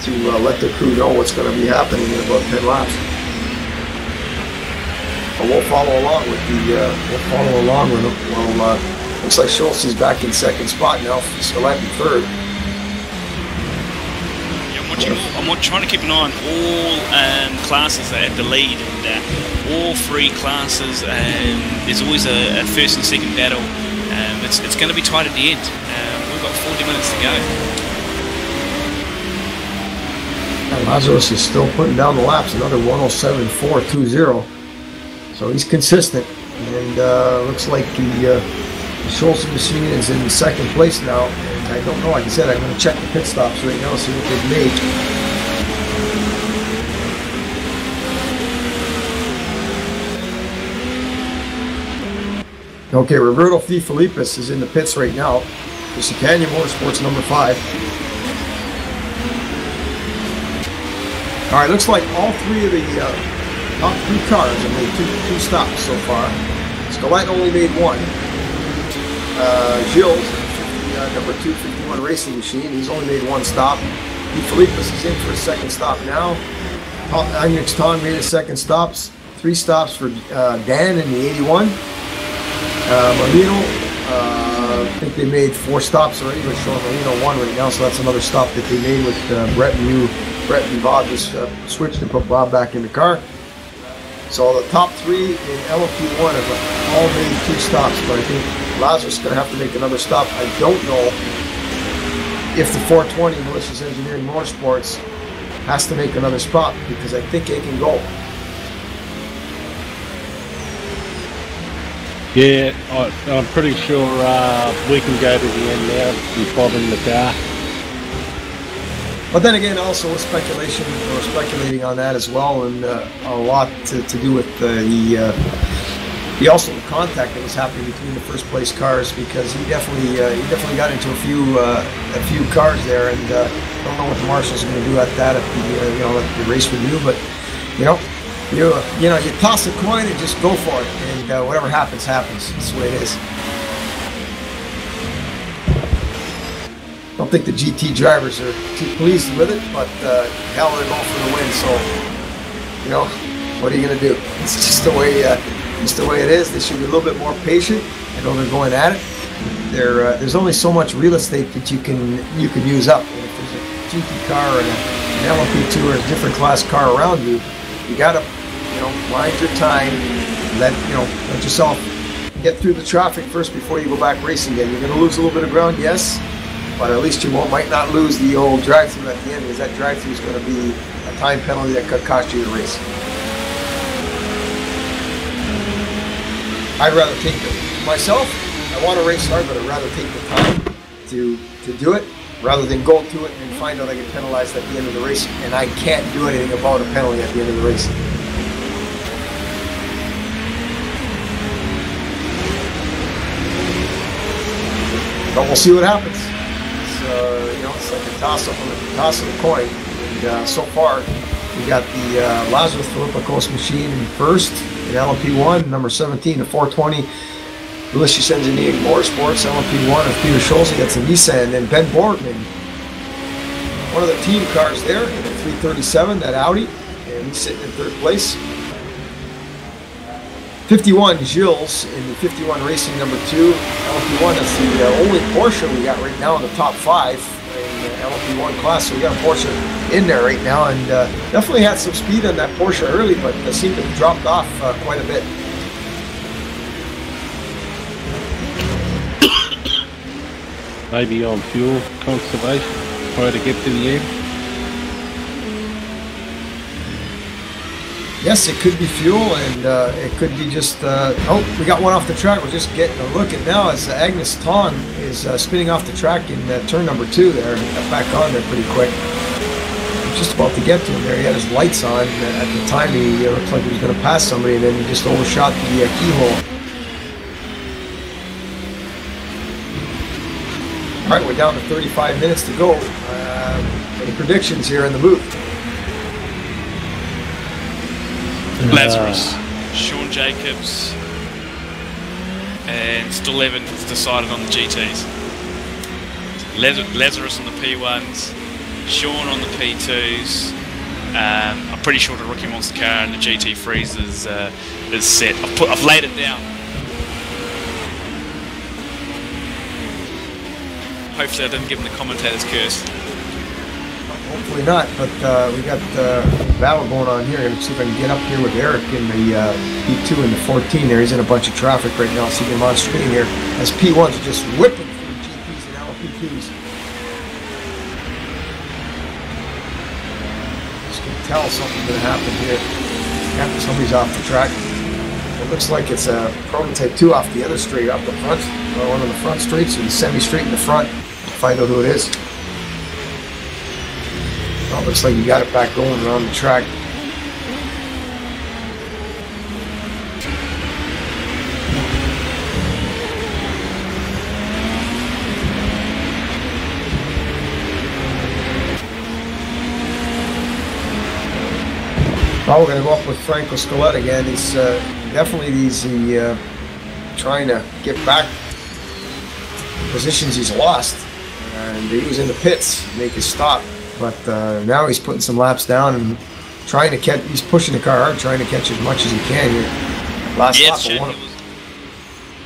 to let the crew know what's going to be happening in about 10 laps. But we'll follow along with Well, looks like Schultz is back in second spot now. Scalette in third. I'm trying to keep an eye on all classes at the lead, and all 3 classes. There's always a first and second battle. It's going to be tight at the end. We've got 40 minutes to go. And Lazarus is still putting down the laps, another 107.420. So he's consistent, and looks like the Schultz machine is in second place now. And I don't know, like I said, I'm going to check the pit stops right now, see what they've made. Okay, Roberto Filippis is in the pits right now for Sicania Motorsports number 5. All right, looks like all 3 of the top 3 cars have made two stops so far. Scalette only made 1. Gilles, number 251 Racing Machine, he's only made 1 stop. Filippis is in for a second stop now. Heinrich Ton made his second stops. 3 stops for Dan in the 81. Marino, I think they made 4 stops already, but showing Marino 1 right now, so that's another stop that they made with Brett and Bob just switched and put Bob back in the car. So the top 3 in LMP1 have all made 2 stops, but I think Lazarus is going to have to make another stop. I don't know if the 420 Malicious Engineering Motorsports has to make another stop, because I think they can go. Yeah, I'm pretty sure we can go to the end now and bottom the car. But then again, also speculation, or speculating on that as well, and a lot to do with the also the contact that was happening between the first place cars, because he definitely got into a few cars there, and don't know what the marshal's going to do at that at the race review, but you toss a coin and just go for it, and whatever happens, happens. That's the way it is. I don't think the GT drivers are too pleased with it, but hell, they're going for the win. So, what are you going to do? It's just the way just the way it is. They should be a little bit more patient. I know they're going at it. There's only so much real estate that you can use up. And if there's a GT car and an LMP2 or a different class car around you, you gotta, mind your time. Let yourself get through the traffic first before you go back racing again. You're going to lose a little bit of ground, yes, but at least you might not lose the old drive-through at the end, because that drive-through is going to be a time penalty that could cost you the race. I'd rather take it myself. I want to race hard, but I'd rather take the time to do it rather than go to it and find out I get penalized at the end of the race and I can't do anything about a penalty at the end of the race. But we'll see what happens. It's like a toss of a coin. And so far, we got the Lazarus Filipakos machine in first in LMP1, number 17 to 420. Ulysses Engineering Motorsports, LMP1 of Peter Schulze. That's a Nissan. And then Ben Boardman, one of the team cars there, in the 337, that Audi, and he's sitting in third place. 51 Gilles in the 51 Racing number 2. LMP1, that's the only Porsche we got right now in the top 5 in the LMP1 class. So we got a Porsche in there right now, and definitely had some speed on that Porsche early, but seemed to have dropped off quite a bit. Maybe on fuel conservation, try to get to the end. Yes, it could be fuel, and it could be just, we got one off the track. We're just getting a look at now as Agnes Tong is spinning off the track in turn number 2 there. He got back on there pretty quick. I was just about to get to him there. He had his lights on. At the time, he looked like he was going to pass somebody, and then he just overshot the keyhole. All right, we're down to 35 minutes to go. Any predictions here in the booth? Lazarus, Sean Jacobs, and still haven't decided on the GTs. Lazarus on the P1s, Sean on the P2s. I'm pretty sure the Rookie Monster car and the GT3s is set. I've laid it down. Hopefully I didn't give him the commentator's curse. Hopefully not, but we got battle going on here. Let's see if I can get up here with Eric in the P2 and the 14 there. He's in a bunch of traffic right now. See him on screen here as P1s are just whipping through GPs and LP2s. Just can tell something's going to happen here. After somebody's off the track. It looks like it's a prototype 2 off the other straight up the front. One of the front straights and semi-straight in the front. Find out who it is. Well, looks like you got it back going around the track. Well, we're going to go up with Franco Scaletta again. He's definitely trying to get back positions he's lost. And he was in the pits to make his stop. But now he's putting some laps down and trying to catch. He's pushing the car hard, trying to catch as much as he can here. Last lap,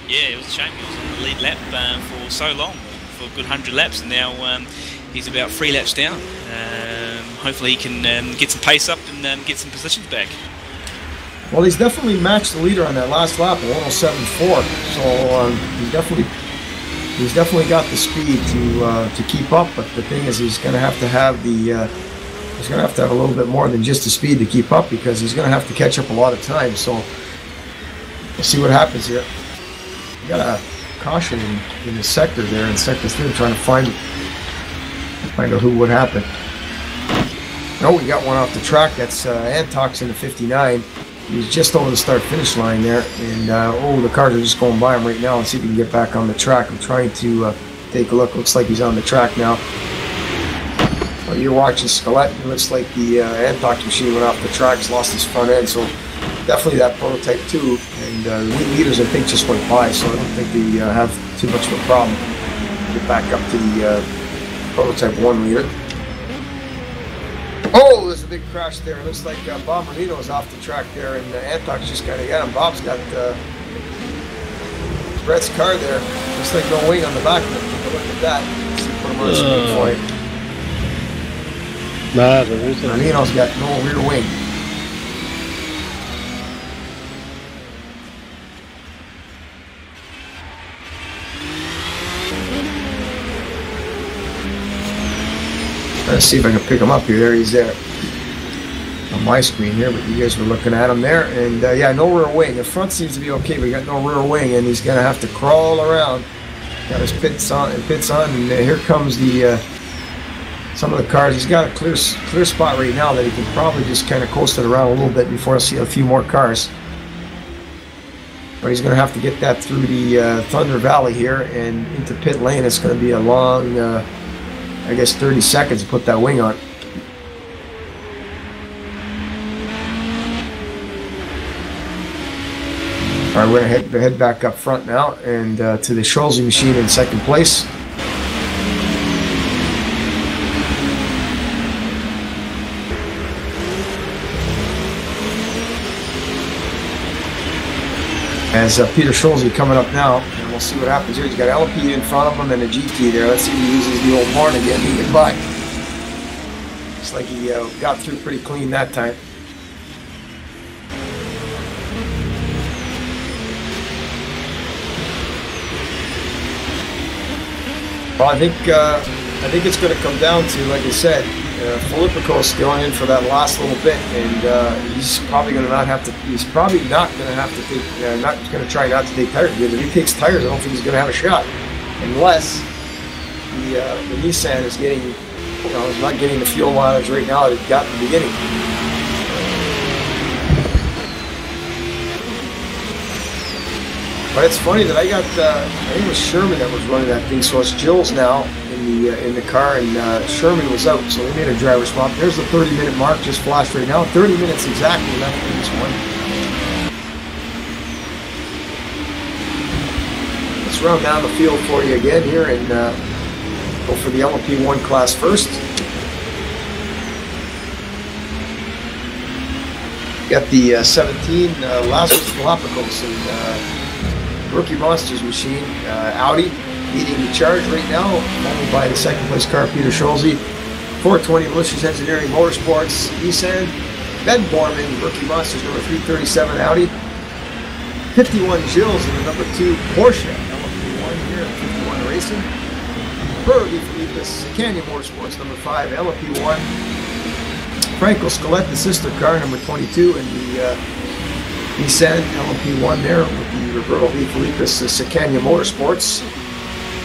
it was a shame he was on the lead lap for so long, for a good 100 laps, and now he's about 3 laps down. Hopefully he can get some pace up and get some positions back. Well, he's definitely matched the leader on that last lap, 107.4. So he's definitely got the speed to keep up, but the thing is he's going to have to have a little bit more than just the speed to keep up, because he's going to have to catch up a lot of time. So we'll see what happens here. We got a caution in the sector there, in sector 3, trying to find out who would happen. No, we got one off the track. That's Antox in the 59. He's just over the start-finish line there, and the cars are just going by him right now. Let's see if he can get back on the track. I'm trying to take a look. Looks like he's on the track now. Well, you're watching Scalette. It looks like the Antox machine went off the track. He's lost his front end, so definitely that prototype 2. And the leaders, I think, just went by, so I don't think they have too much of a problem. Get back up to the prototype 1 leader. Oh, there's a big crash there. It looks like Bob Marino is off the track there, and Antox just kind of got him. Bob's got Brett's car there. Looks like no wing on the back of it. Take a look at that. See, put him on the screen for you. No, there isn't. Marino's got no rear wing. Let's see if I can pick him up here. There he's there on my screen here, but you guys were looking at him there. And yeah, no rear wing. The front seems to be okay, but he got no rear wing, and he's going to have to crawl around. Got his pits on, and here comes the some of the cars. He's got a clear spot right now that he can probably just kind of coast it around a little bit before I see a few more cars. But he's going to have to get that through the Thunder Valley here and into pit lane. It's going to be a long, I guess, 30 seconds to put that wing on. All right, we're going to head back up front now and to the Scholze machine in second place. As Peter Scholze coming up now, and we'll see what happens here. He's got LP in front of him and a GT there. Let's see if he uses the old horn again to get by. Looks like he got through pretty clean that time. Well, I think it's going to come down to, like I said, Filippo's going in for that last little bit, and he's probably going to not have to. He's probably not going to have to take. Not going to try not to take tires, because if he takes tires, I don't think he's going to have a shot, unless the Nissan is getting, is not getting the fuel mileage right now that it got in the beginning. But it's funny that I got, I think it was Sherman that was running that thing, so it's Jill's now in the car, and Sherman was out, so they made a driver swap. There's the 30-minute mark just flashed right now. 30 minutes exactly left in this one. Let's run down the field for you again here and go for the LMP1 class first. Got the 17 Lazarus Galapagos and Rookie Monsters machine, Audi leading the charge right now, followed by the second place car, Peter Scholze. 420 Malicious Engineering Motorsports, Nissan. Ben Borman, Rookie Monsters number 337 Audi. 51 Gilles in the number 2 Porsche, LMP1 here at 51 Racing. Burby Felipis, Canyon Motorsports number 5 LMP1. Franco Scalette, the sister car, number 22, and the Nissan LMP1 there with the Roberto V. Felipis Sicania Motorsports.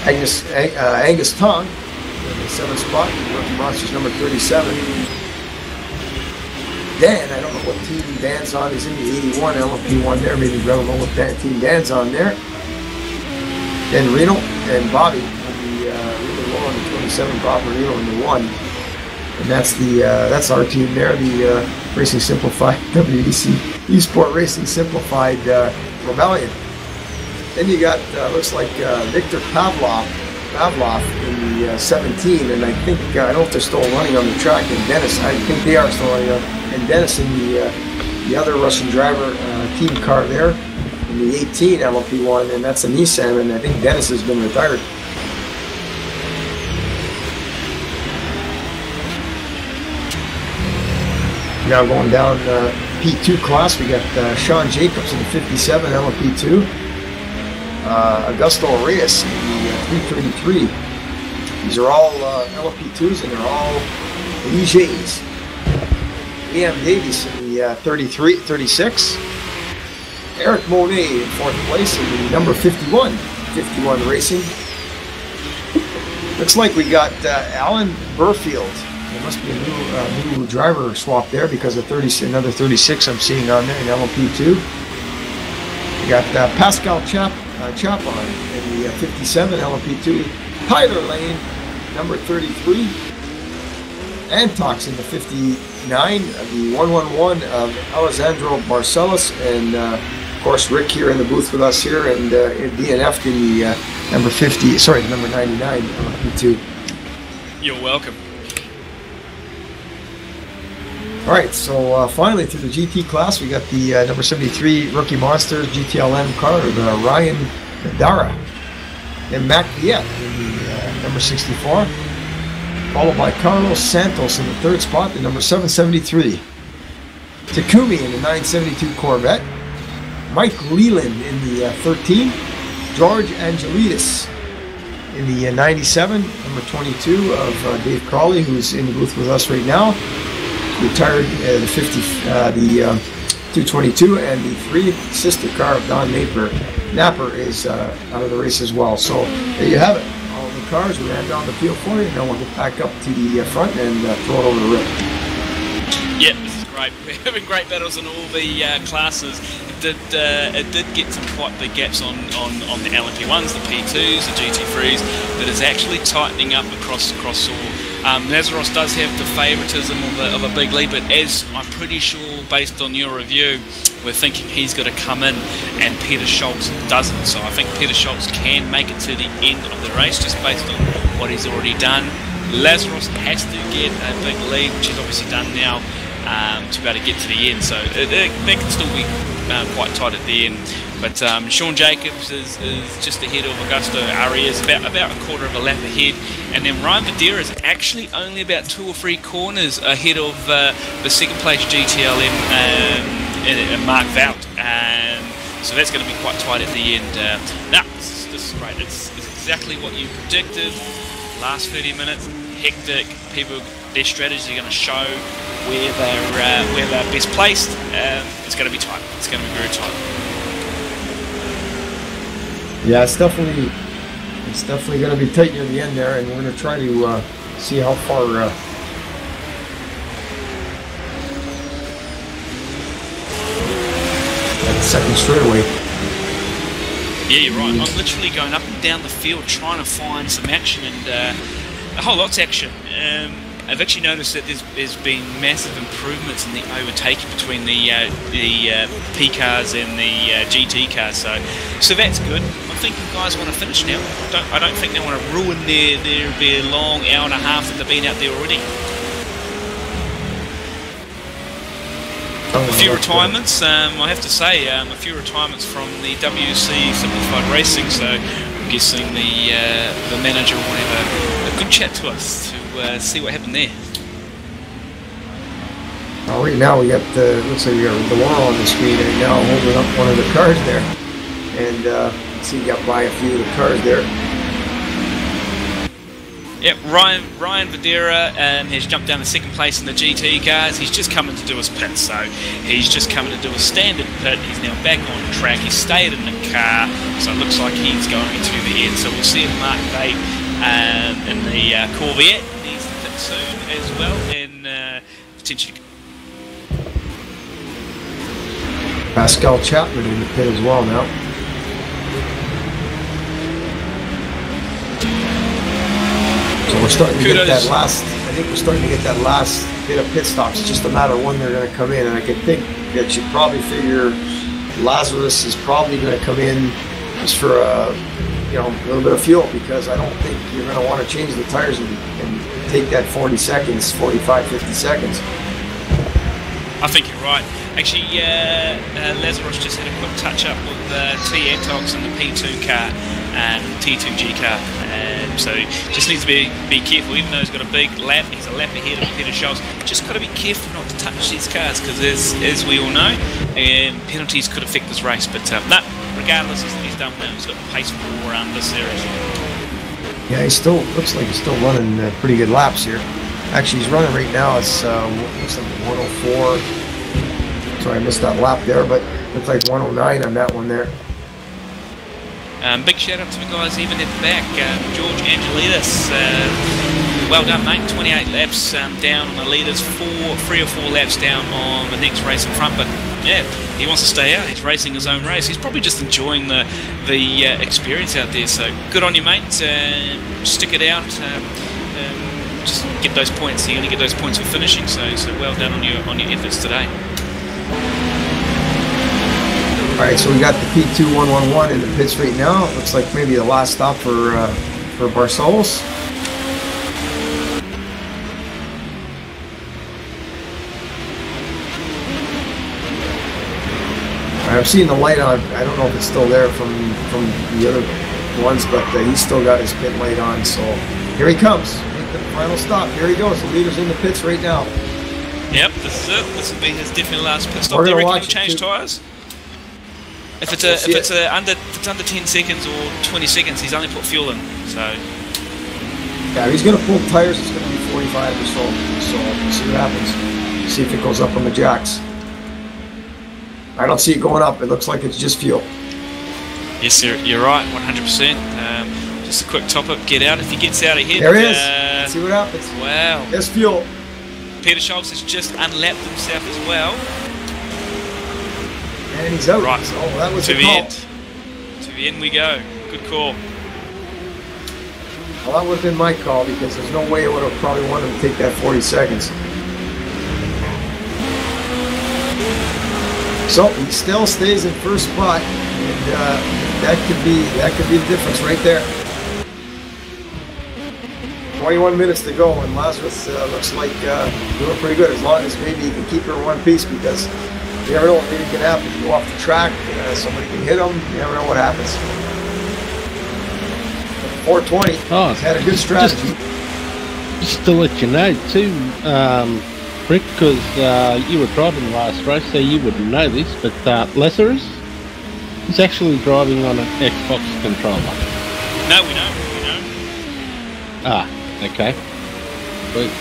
Angus Tong in the 7th spot, Rookie Monsters number 37. Dan, I don't know what team Dan's on. He's in the 81 LMP1 there. Maybe I don't know what team Dan's on there. Then Reno and Bobby on the 27, Bob Reno in the 1. And that's our team there, the Racing Simplified WEC Esport Racing Simplified Rebellion. Then you got looks like Victor Pavlov in the 17, and I think I don't know if they're still running on the track. And Dennis, I think they are still running on. And Dennis in the other Russian driver team car there in the 18 LMP1, and that's a Nissan. And I think Dennis has been retired. Now going down P2 class, we got Sean Jacobs in the 57 LMP2, Augusto Reyes in the 333. These are all LMP2s, and they're all Legers. Liam Davies in the 36. Eric Monet in 4th place in the number 51 Racing. Looks like we got Alan Burfield. There must be a new driver swap there, because of another 36 I'm seeing on there in LMP2. We got Pascal Chapon in the 57 LMP2. Tyler Lane, number 33. Antox in the 59, the 111 of Alessandro Marcellus, and of course Rick here in the booth with us here, and DNF in the number 99 LMP2. You're welcome. All right, so finally through the GT class, we got the number 73 Rookie Monsters GTLM car with Ryan Nadara and Mac Viet in the number 64, followed by Carlos Santos in the third spot, the number 773. Takumi in the 972 Corvette, Mike Leland in the 13, George Angelidis in the 97, number 22 of Dave Crawley, who's in the booth with us right now. Retired the 222, and the 3 sister car of Don Napper is out of the race as well. So there you have it. All the cars we ran down the field for you. Now we'll get back up to the front and throw it over the rim. Yep, this is great. We're having great battles in all the classes. It did get some quite big gaps on the LMP1s, the P2s, the GT3s, that is actually tightening up across all. Nazaros does have the favouritism of a big lead, but as I'm pretty sure, based on your review, we're thinking he's going to come in and Peter Schultz doesn't. So I think Peter Schultz can make it to the end of the race just based on what he's already done. Lazarus has to get a big lead, which he's obviously done now, to be able to get to the end. So they can still be quite tight at the end. But Sean Jacobs is just ahead of Augusto Arias, about a quarter of a lap ahead. And then Ryan Vadera is actually only about 2 or 3 corners ahead of the second place GTLM Mark Vout. So that's going to be quite tight at the end. This is great. It's exactly what you predicted. Last 30 minutes, hectic. People, their strategies are going to show where they're best placed. It's going to be tight. It's going to be very tight. Yeah, it's definitely going to be tight near the end there, and we're going to try to see how far that second straightaway. Yeah, you're right. I'm literally going up and down the field trying to find some action, and a whole lot's action. I've actually noticed that there's been massive improvements in the overtaking between the P cars and the GT cars, so that's good. I think you guys want to finish now. I don't think they want to ruin their long hour and a half that they've been out there already. A few retirements, I have to say, a few retirements from the WC Simplified Racing, so I'm guessing the manager will have a good chat to us to see what happened there. Well, right now we got looks like we got the war on the screen right now, holding up one of the cars there, and see, he got by a few of the cars there. Yep, Ryan Vadera has jumped down to second place in the GT cars. He's just coming to do his pit, so he's just coming to do a standard pit. He's now back on track. He's stayed in the car, so it looks like he's going to the end. So we'll see him Mark Bate in the Corvette. He's to pit soon as well, and potentially Pascal Chapman in the pit as well now. So we're starting to get that last, I think we're starting to get that last bit of pit stops. It's just a matter of when they're going to come in, and I can think that you probably figure Lazarus is probably going to come in just for a little bit of fuel, because I don't think you're going to want to change the tires and take that 40 seconds, 45, 50 seconds. I think you're right. Actually, Lazarus just had a quick touch-up with T. Antox in the P2 car and T2G car. So just needs to be careful, even though he's got a big lap, he's a lap ahead of Peter Schultz. Just got to be careful not to touch these cars, because as we all know, penalties could affect this race. But no, regardless, he's done well. He's got the pace for this series. Yeah, he still looks like he's still running pretty good laps here. Actually, he's running right now. It's looks like 104. Sorry, I missed that lap there, but looks like 109 on that one there. Big shout out to the guys even at the back. George Angelidis, well done, mate. 28 laps down on the leaders, 3 or 4 laps down on the next race in front. But yeah, he wants to stay out. He's racing his own race. He's probably just enjoying the experience out there. So good on you, mate. Stick it out. Just get those points. You're going to get those points for finishing. So well done on your efforts today. Alright, so we got the P2111 in the pits right now. It looks like maybe the last stop for Barcelos. I'm seeing the light on. I don't know if it's still there from the other ones, but he's still got his pit light on. So here he comes. Make the final stop. Here he goes. The leader's in the pits right now. Yep, this is it. This will be his definitely last pit stop. We're Do you gonna reckon watch he'll it change too. tyres? If it's under 10 seconds or 20 seconds, he's only put fuel in. So Yeah, he's going to pull tires. It's going to be 45 or so. So we'll see what happens. See if it goes up on the jacks. I don't see it going up. It looks like it's just fuel. yes, you're right, 100%. Just a quick top up, get out. If he gets out ahead, There he is. Let's see what happens. Wow. There's fuel. Peter Schultz has just unlapped himself as well. And he's out. Right. So that was To the the call. end. To the end we go. Good call. Well, that would have been my call because there's no way I would have probably wanted to take that 40 seconds. So he still stays in first spot, and that could be the difference right there. 21 minutes to go, and Lazarus looks like doing pretty good. As long as maybe he can keep her in one piece, because you never know what maybe can happen. You go off the track, somebody can hit him. You never know what happens. 420. Oh, He's had a good strategy. Just to let you know too, Rick, because you were driving the last race, so you wouldn't know this, but Lazarus is actually driving on an Xbox controller. No, we know. Ah, okay. Sweet.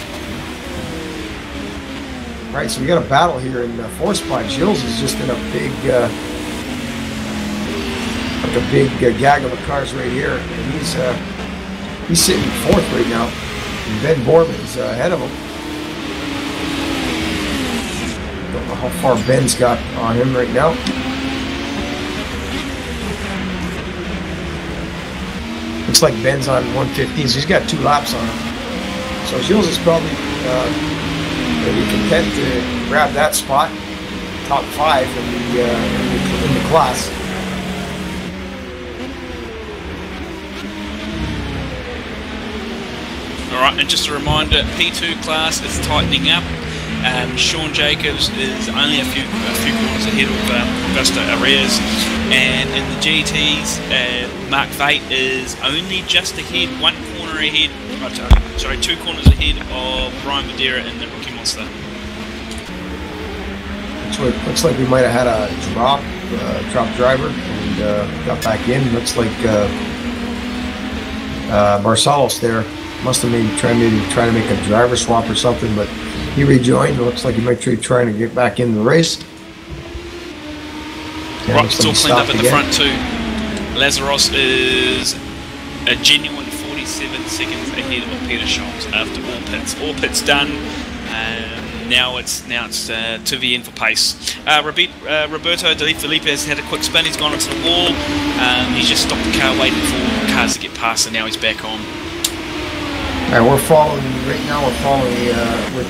Right, so we got a battle here in fourth spot. Gilles is just in a big, gaggle of cars right here, and he's sitting fourth right now. And Ben Borman's ahead of him. Don't know how far Ben's got on him right now. Looks like Ben's on 115, so he's got 2 laps on him. So Gilles is probably maybe content to grab that spot, top 5 in the class. Alright, and just a reminder, P2 class is tightening up. Sean Jacobs is only a few corners ahead of Augusto Arias, and in the GTs, Mark Vate is only just ahead, 1 corner ahead, sorry, 2 corners ahead of Ryan Madeira in the Rookie Monster. Looks like we might have had a drop driver, and got back in. Looks like Barcelos there must have maybe trying to make a driver swap or something, but he rejoined. It looks like he might be trying to get back in the race. Right, it's all cleaned up at the front too. Lazarus is a genuine 47 seconds ahead of Peter Schultz after all pits. All pits done. Now it's to the end for pace. Roberto De Felipe has had a quick spin. He's gone into the wall. He's just stopped the car, waiting for cars to get past, and now he's back on. All right, we're following right now. We're following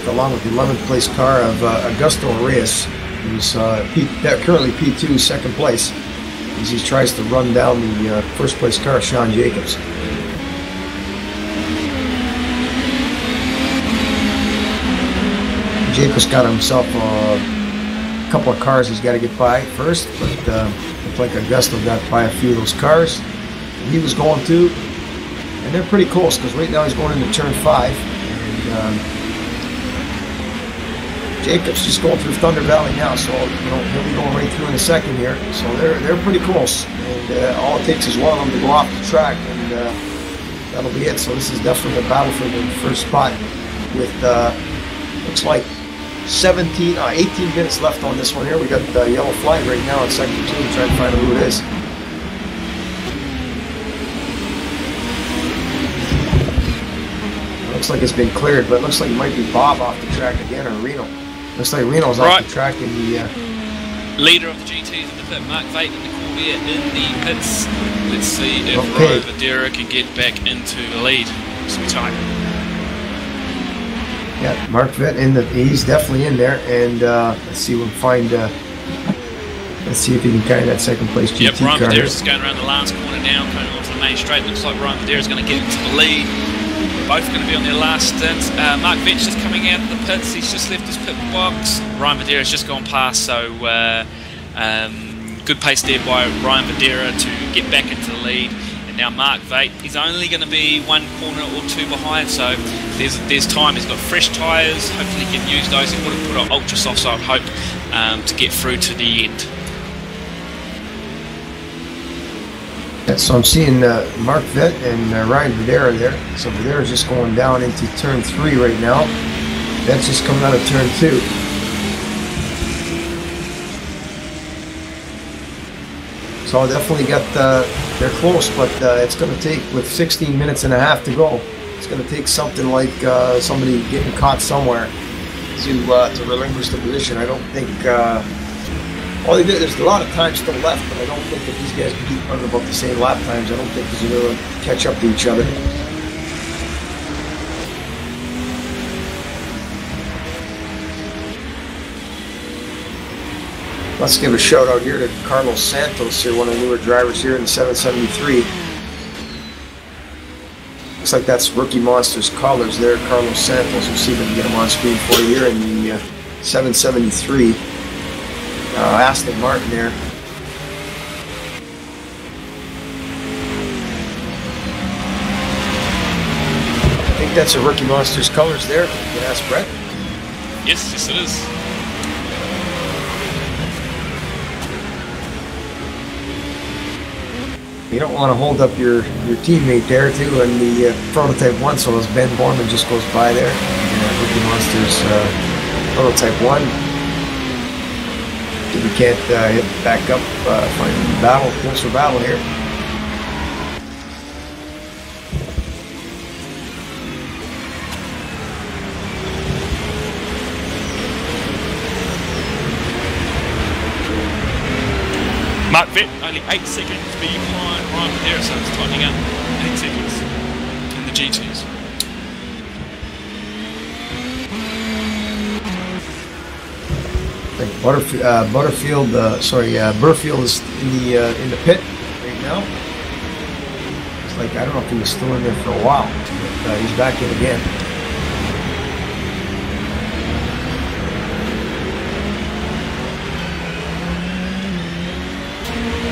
along with the 11th place car of Augusto Arias, who's currently P2, second place, as he tries to run down the first place car, Sean Jacobs. Jacobs got himself a couple of cars he's got to get by first, but looks like Augusto got by a few of those cars. And he was going to. And they're pretty close, because right now he's going into turn 5, and Jacobs just going through Thunder Valley now, so he'll be going right through in a second here. So they're pretty close, and all it takes is one of them to go off the track, and that'll be it. So this is definitely a battle for the first spot, with looks like 18 minutes left on this one here. We got the yellow flag right now in sector 2, trying to find out who it is. Looks like it's been cleared, but it looks like it might be Bob off the track again, or Reno. Looks like Reno's off the track in the... Leader of the GTs in the pit, Mark Vate in the Corvair in the pits. Let's see if Ryan Madeira can get back into the lead. It's going to be tight. Yeah, Mark Vate he's definitely in there, and let's see if we can find... let's see if he can carry that second place GT Yep, Ryan car. Madeira's is going around the last corner now, coming onto the main straight. Looks like Ryan Madeira's going to get into the lead. Both going to be on their last stint. Mark Vetch just coming out of the pits. He's just left his pit box. Ryan Madeira's just gone past, so Good pace there by Ryan Videra to get back into the lead. And now Mark Vate, he's only going to be 1 corner or 2 behind, so there's time. He's got fresh tyres. Hopefully he can use those. He would have put on ultra softs, I hope, to get through to the end. So I'm seeing Mark Vett and Ryan Videra there. So Videra's just going down into turn 3 right now. That's just coming out of turn 2. So I definitely got, they're close, but it's going to take, with 16 minutes and a half to go, it's going to take something like somebody getting caught somewhere to relinquish the position. I don't think, there's a lot of time still left, but I don't think that these guys keep running about the same lap times. I don't think they're going to catch up to each other. Let's give a shout out here to Carlos Santos here, one of the newer drivers here in the 773. Looks like that's Rookie Monsters colors there, Carlos Santos. We'll see if we can get him on screen for you here in the 773. Aston Martin there. I think that's a Rookie Monsters colors there. You can ask Brett. Yes, it is. You don't want to hold up your teammate there too in the prototype 1, so as Ben Borman just goes by there. Rookie Monsters prototype 1. If we can't hit back up, find battle, closer battle here. Mark Vett only 8 seconds behind Ryan Videra, so it's tightening up. 8 seconds in the G2s. Burfield is in the pit right now. It's like, I don't know if he was still in there for a while, but he's back in again.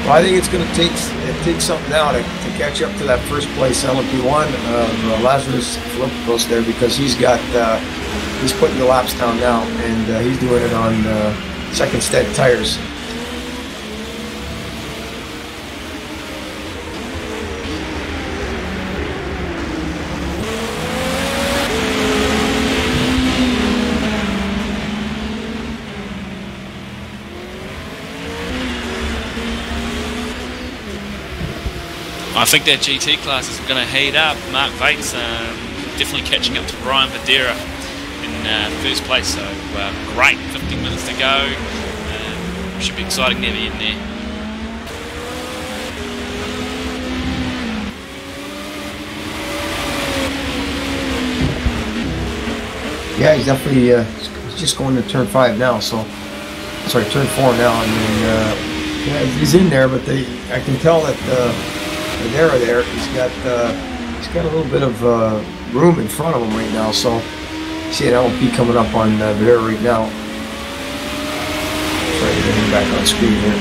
Well, I think it's going to take something now to catch up to that first place LMP1 of Lazarus Philippos there, because he's putting the laps down now, and he's doing it on second stent tires. I think that GT class is going to heat up. Mark Vate's definitely catching up to Ryan Videra in first place, so great, 15 minutes to go. Should be exciting near the end there. Yeah, he's definitely he's just going to turn 5 now, so sorry, turn 4 now, and then yeah, he's in there, but I can tell that Videra there, he's got a little bit of room in front of him right now, so see an LMP coming up on Videra right now. Try to get him back on screen here.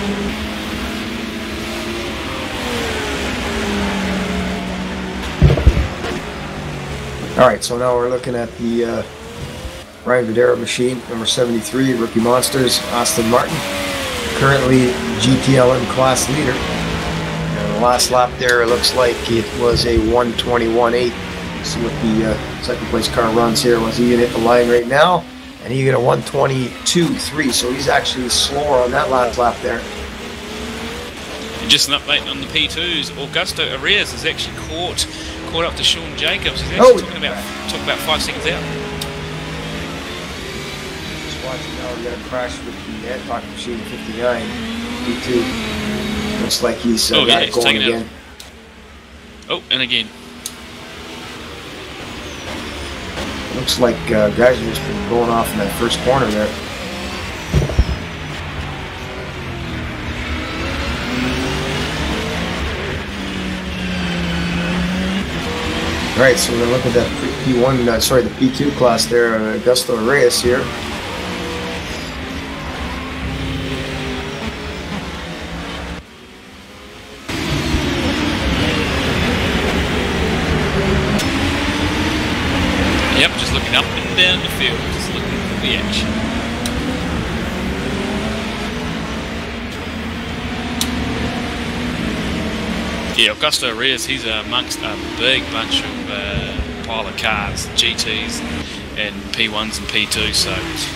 All right, so now we're looking at the Ryan Videra machine, number 73, Rookie Monsters, Aston Martin, currently GTLM class leader. And the last lap there, it looks like it was a 1:21.8. See what the second place car runs here. Was he gonna hit the line right now? And he got a 1:22.3, so he's actually slower on that last lap there. And just an update on the P2s. Augusto Arias has actually caught up to Sean Jacobs. He's actually talking about 5 seconds out. Just watching now, we're gonna crash with the Hancock machine 59 P2. Looks like he's got it going again. Oh, and again. Looks like Geiser's been going off in that first corner there. All right, so we're gonna look at that P1, the P2 class there, Augusto Reyes here. Yep, just looking up and down the field, just looking for the action. Yeah, Augusto Reyes, he's amongst a big bunch of pile of cars, GTs and P1s and P2s, so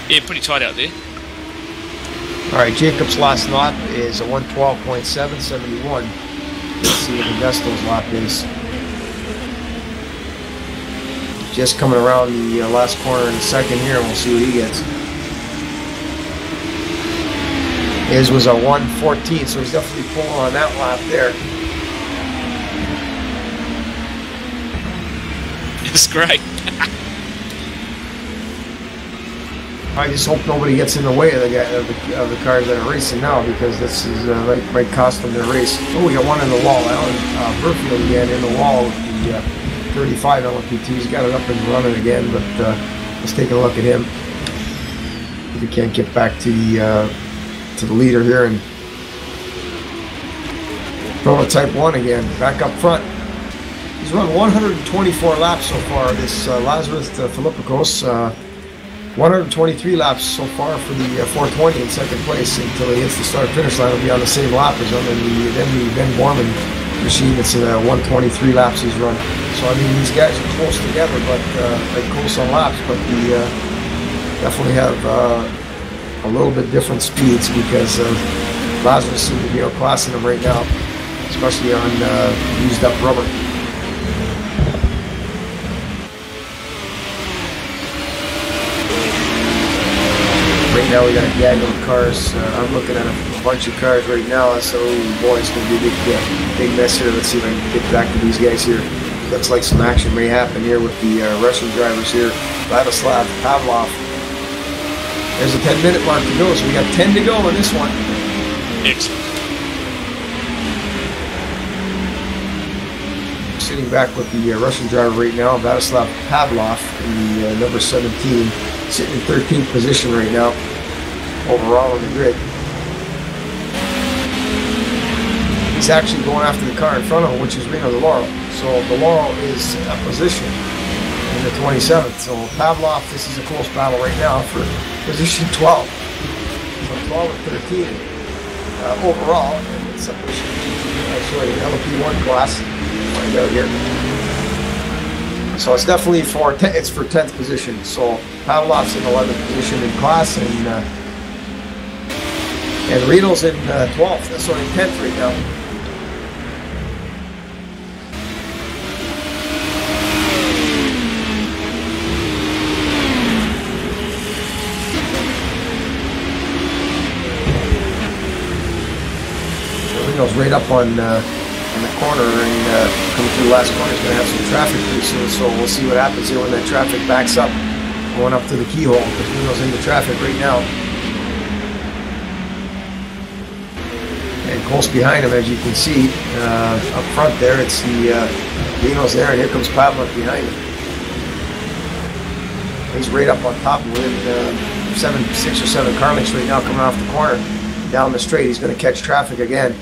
yeah, pretty tight out there. Alright, Jacob's last lap is a 112.771. Let's see what Augusto's lap is. Just coming around the last corner in the second here, and we'll see what he gets. His was a 114, so he's definitely pulling on that lap there. It's great. I just hope nobody gets in the way of the cars that are racing now, because this is might cost them their race. Oh, we got one in the wall. Alan Burfield again in the wall with the 35 LMP2. He's got it up and running again, but let's take a look at him. If we can't get back to the leader here, and prototype 1 again, back up front. He's run 124 laps so far, this Lazarus Philippikos. 123 laps so far for the 420 in second place until he hits the start-finish line. He'll be on the same lap as him, and then the Ben Borman machine, it's 123 laps he's run. So, I mean, these guys are close together, but like close on laps, but we definitely have a little bit different speeds, because Lazarus seems to be outclassing them right now, especially on used up rubber. Right now we got a gaggle of cars. I'm looking at a bunch of cars right now, so boy, it's going to be a big mess here. Let's see if I can get back to these guys here. Looks like some action may happen here with the Russian drivers here. Vladislav Pavlov. There's a 10-minute mark to go, so we got 10 to go in this one. Excellent. Sitting back with the Russian driver right now, Vladislav Pavlov, the number 17, sitting in 13th position right now, overall on the grid. He's actually going after the car in front of him, which is Reno de Laurel. So de Laurel is a position in the 27th. So Pavlov, this is a close battle right now for position 12. So 12 and 13 overall, and it's a position, sorry, an LP1 class. Find out here. So it's definitely for 10th position. So Pavlov's in 11th position in class, and Reno's in 12th. Sorry, 10th right now. Reno's right up on the corner, and coming through the last corner is going to have some traffic pretty soon, so we'll see what happens here when that traffic backs up, going up to the keyhole, because Reno's in the traffic right now. And close behind him, as you can see, up front there, it's the Reno's there, and here comes Pavlov behind him. He's right up on top of him, 6 or 7 car lengths right now coming off the corner, down the straight. He's going to catch traffic again.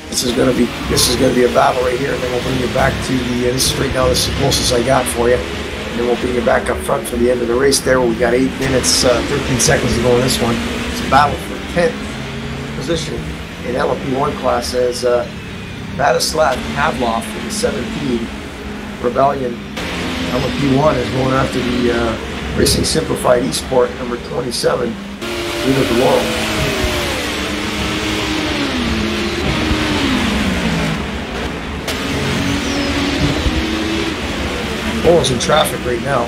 This is going to be a battle right here, and then we'll bring you back to the. This is right now. This is the closest I got for you, and then we'll bring you back up front for the end of the race. There, we got 8 minutes, 13 seconds to go in this one. It's a battle for 10th position in LMP1 class as Vladislav Pavlov in the 17 Rebellion LMP1 is going after the Racing Simplified Esport number 27, Reno de Laurel. Is in traffic right now.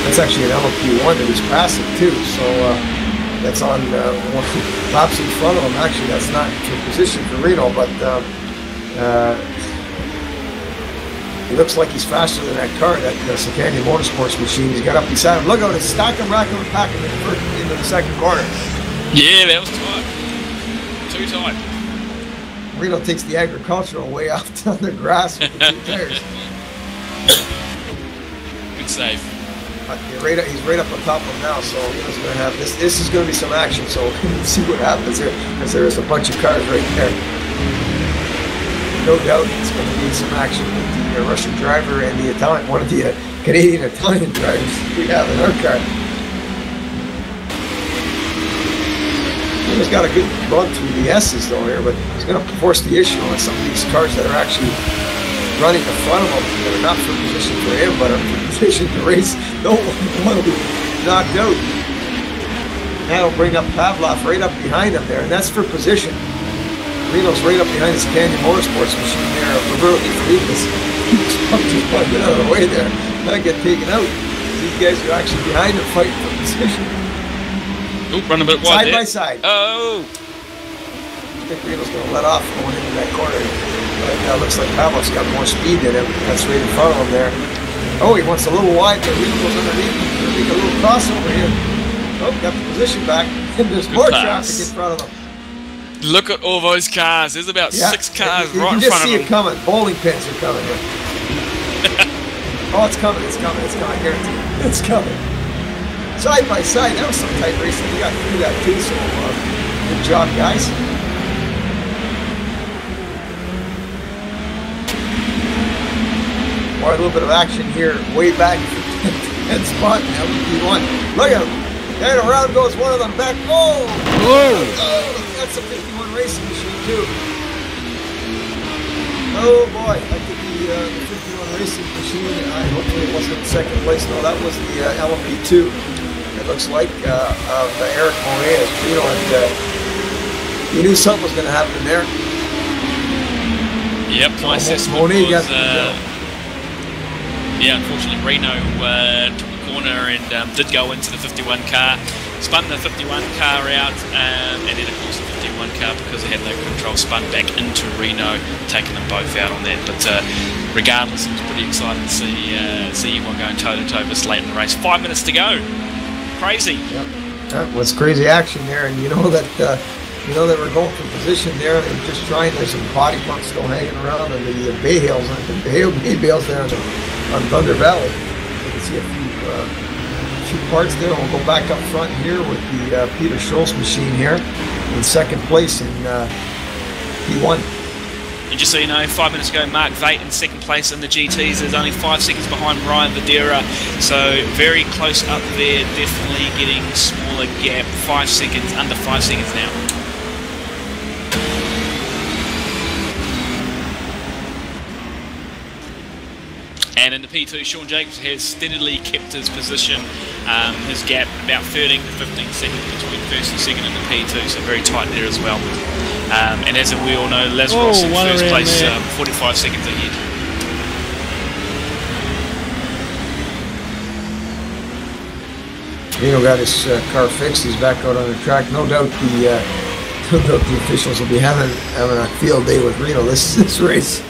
That's actually an LMP1 that is passing too, so that's on one laps in front of him. Actually, that's not in position for Reno, but he looks like he's faster than that car, that Sakanya Motorsports machine. He's got up beside him. Look out, it's stacking, racking, and packing into the second corner. Yeah, that was tight. Too tight. Reno takes the agricultural way out on the grass with the 2 tires. Good save. He's right up on top of him now, so Reno's going to have this. This is going to be some action, so we'll see what happens here, because there is a bunch of cars right there. no doubt it's going to be some action with the Russian driver and the Italian, one of the Canadian-Italian drivers we have in our car. He's got a good run through the S's though here, but he's going to force the issue on some of these cars that are actually running in front of him. They're not for position for him, but are for position to race. No one will be knocked out. That'll bring up Pavlov right up behind him there, and that's for position. Reno's right up behind his Canyon Motorsports machine there. Roberto Felipe's keeps punching one out of the way there. Not get taken out. These guys are actually behind him fighting for position. Oop, run a bit wide side by side. Oh! I think Reno's going to let off going into that corner. But looks like Pavlov's got more speed than him. That's right in front of him there. Oh, he wants a little wide, but Reno goes underneath. He's going to make a little crossover here. Oh, got the position back. And there's more traffic in front of him. Look at all those cars. There's about 6 cars right in front of him. You can just see it coming. Bowling pins are coming here. Oh, it's coming. It's coming. It's coming. I guarantee you. It's coming. Side by side. That was some tight racing. We got through that too, so good job, guys. Or a little bit of action here, way back in spot. LP1. Look at him. And around goes one of them back. Oh! Oh! That's a 51 racing machine too. Oh boy! I think the 51 racing machine. Hopefully it wasn't in second place. No, that was the LMP2. It looks like the Eric Monet, you know, and you knew something was going to happen there. Yep, my assessment Monet was, got yeah, unfortunately Reno took the corner and did go into the 51 car, spun the 51 car out, and then of course the 51 car, because it had no control, spun back into Reno, taking them both out on that. But regardless, it was pretty exciting to see everyone going toe-to-toe this late in the race. 5 minutes to go. Crazy. Yep. That was crazy action there, and you know that we're going for position there. They're just trying. There's some body parts still hanging around, and the bay bales there on Thunder Valley. You can see a few parts there. We'll go back up front here with the Peter Schultz machine here in second place in P1. And just so you know, 5 minutes ago, Mark Vate in second place in the GTs is only 5 seconds behind Ryan Videra. So very close up there, definitely getting smaller gap. 5 seconds, under 5 seconds now. And in the P2, Sean Jacobs has steadily kept his position, his gap about 13 to 15 seconds between first and second in the P2, so very tight there as well. And as we all know, Lazarus in first place, 45 seconds ahead. Reno got his car fixed. He's back out on the track. No doubt the officials will be having a field day with Reno this race.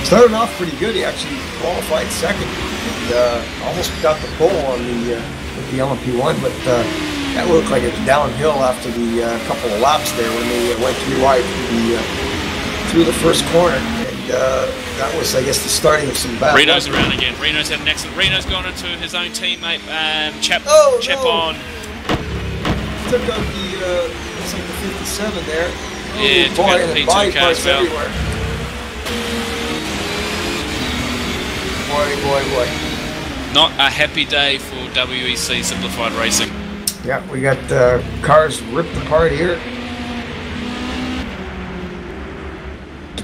Started off pretty good. He actually qualified second and almost got the pole on with the LMP1, but that looked like it was downhill after the couple of laps there when they went too wide through the first corner, and that was, I guess, the starting of some bad. Reno's around again. Reno's had an accident. Reno's gone into his own teammate, Chapon. Took out the looks like the 57 there. Yeah, took out the P2 car as well. Everywhere. Boy. Not a happy day for WEC Simplified Racing. Yeah, we got cars ripped apart here.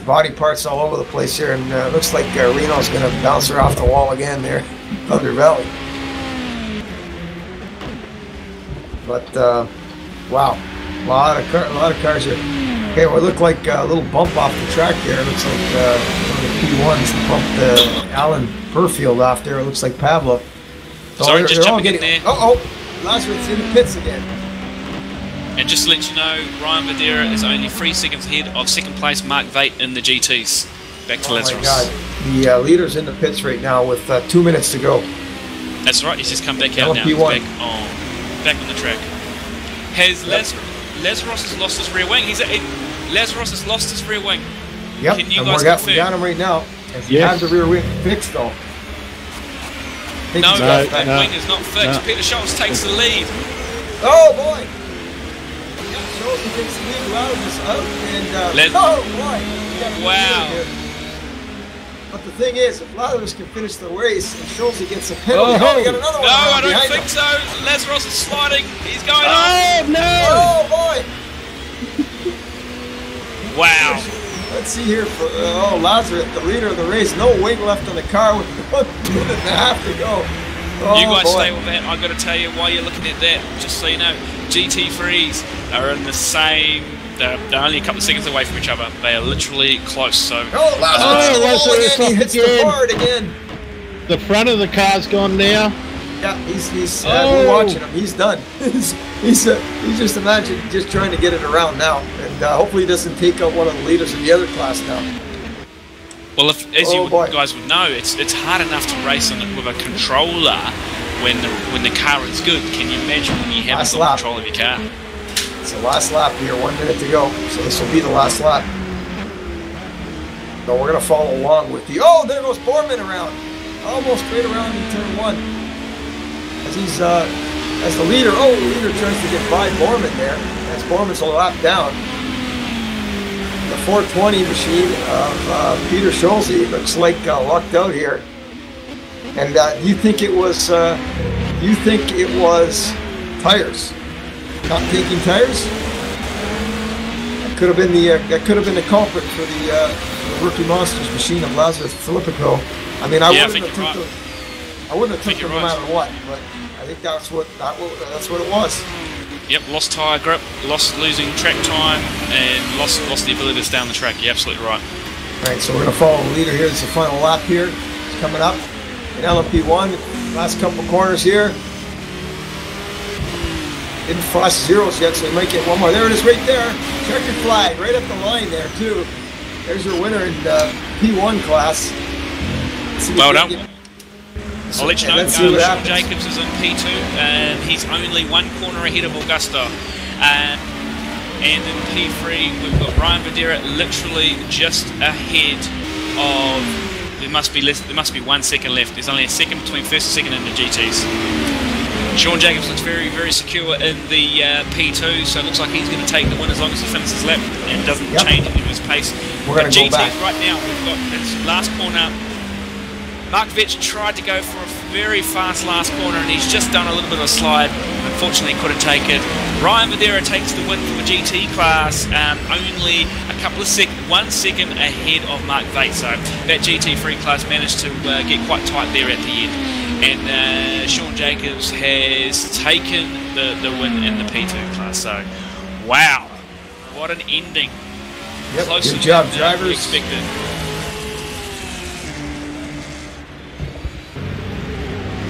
Body parts all over the place here, and looks like Reno's going to bounce her off the wall again there, Thunder Valley. But wow, a lot of cars here. Okay, well, it looked like a little bump off the track there. It looks like one of the P1s bumped Alan Perfield off there. It looks like Pavlov. So sorry, just jumping in there. Lazarus in the pits again. And just to let you know, Ryan Videra is only 3 seconds ahead of second place Mark Vate in the GTs. Back to Lazarus. Oh my God. The leader's in the pits right now with 2 minutes to go. That's right, he's just come back out now. He's back on the track. Has Lazarus has lost his rear wing. Lazarus has lost his rear wing. Yep, Can you and guys we got him right now. If you have the rear wing fixed though. think No, he's got it that back. wing is not fixed. Peter Schultz takes the lead. Oh boy! Yeah, Schultz takes the lead. Loud is out, and oh boy! He got a Wow. here. But the thing is, if Lazarus can finish the race and Schultz gets a penalty, we got another one. No, I don't behind think him. so. Lazarus is sliding. He's going on. Oh no! Oh boy! Wow. Let's see here. Lazarus, the leader of the race, no wing left on the car with 1 minute and a half to go. Oh, You guys boy. stay with that. I've got to tell you why you're looking at that. Just so you know, GT3s are in the same. They're only a couple of seconds away from each other. They are literally close. So. Oh, Lazarus! He hits the board again. The front of the car's gone now. Yeah, he's we're watching him. He's done. he's just trying to get it around now, and hopefully he doesn't take out one of the leaders of the other class now. Well, as you guys would know, it's hard enough to race on it with a controller when the car is good. Can you imagine when you haven't got control of your car? It's the last lap here, 1 minute to go, so this will be the last lap. So we're gonna follow along with the. Oh, there goes Borman around, almost straight around in turn 1. As he's as the leader. Oh, the leader tries to get by Borman there. As Borman's a lap down. The 420 machine of Peter Schultz looks like lucked out here. And you think it was tires? Not taking tires? That could have been the culprit for the Rookie Monsters machine of Lazarus Filippico. I mean, I wouldn't have took them no matter what, but I think that's what it was. Yep, lost tyre grip, losing track time, and lost the ability to stay on the track. You're absolutely right. All right, so we're going to follow the leader here. It's the final lap here. It's coming up in LMP1. Last couple corners here. Didn't cross zeros yet, so he might get one more. There it is right there. Checkered flag right up the line there, too. There's your winner in P1 class. Well done. So, I'll let you know, Sean Jacobs is in P2, and he's only 1 corner ahead of Augusta. And in P3, we've got Ryan Vadera literally just ahead of. There must be 1 second left. There's only a second between first and second in the GTs. Sean Jacobs looks very, very secure in the P2, so it looks like he's going to take the win as long as he finishes his lap and doesn't change any of his pace. We're going to go back. right now, we've got his last corner. Mark Vetch tried to go for a very fast last corner, and he's just done a little bit of a slide. Unfortunately, couldn't take it. Ryan Vadera takes the win from the GT class, only a couple of 1 second ahead of Mark Vetch. So that GT3 class managed to get quite tight there at the end. And Sean Jacobs has taken the win in the P2 class. So, wow, what an ending! Yep, Closer good job, than drivers. we expected.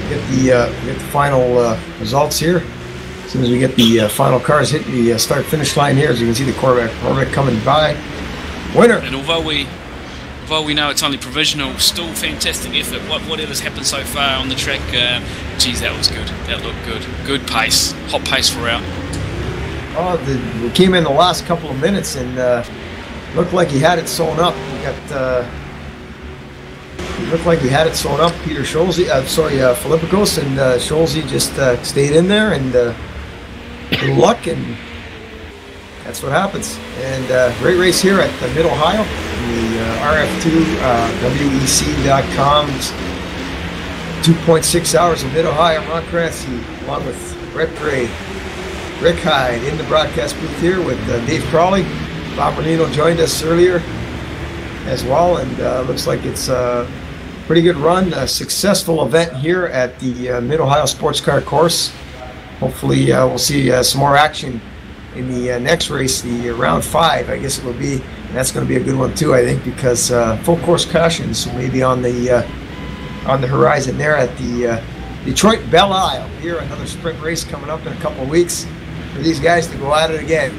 Get the final results here. As soon as we get the final cars hitting the start-finish line here, as you can see the Corvette coming by. Winner. And although we know it's only provisional, still fantastic effort. Whatever's happened so far on the track, geez, that was good. That looked good. Good pace, hot pace throughout. Oh, we came in the last couple of minutes and looked like he had it sewn up. Looked like he had it sewn up. Peter Schultz, Filippikos, and Schultz just stayed in there and good luck, and that's what happens. And great race here at Mid-Ohio. The RF2 WEC.com's 2.6 hours of Mid-Ohio. Ron Crancy along with Brett Gray, Rick Hyde in the broadcast booth here with Dave Crawley. Bob Bernino joined us earlier as well, and looks like it's a pretty good run, a successful event here at the Mid-Ohio Sports Car Course. Hopefully we'll see some more action in the next race, the round 5, I guess it will be. And that's going to be a good one too, I think, because full course cautions may be on the horizon there at the Detroit Belle Isle. Here, another sprint race coming up in a couple of weeks for these guys to go at it again.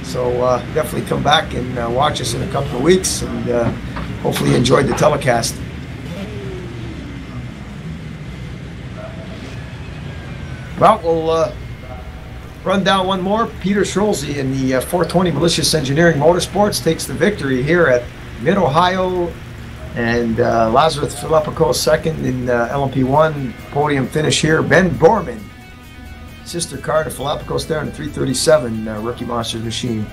So definitely come back and watch us in a couple of weeks, and hopefully you enjoyed the telecast. Well, we'll run down one more. Peter Schultz in the 420 Malicious Engineering Motorsports takes the victory here at Mid-Ohio And Lazarus Filippakos second in LMP1 podium finish here. Ben Borman, sister car to Filippakos there in the 337 Rookie Monsters machine.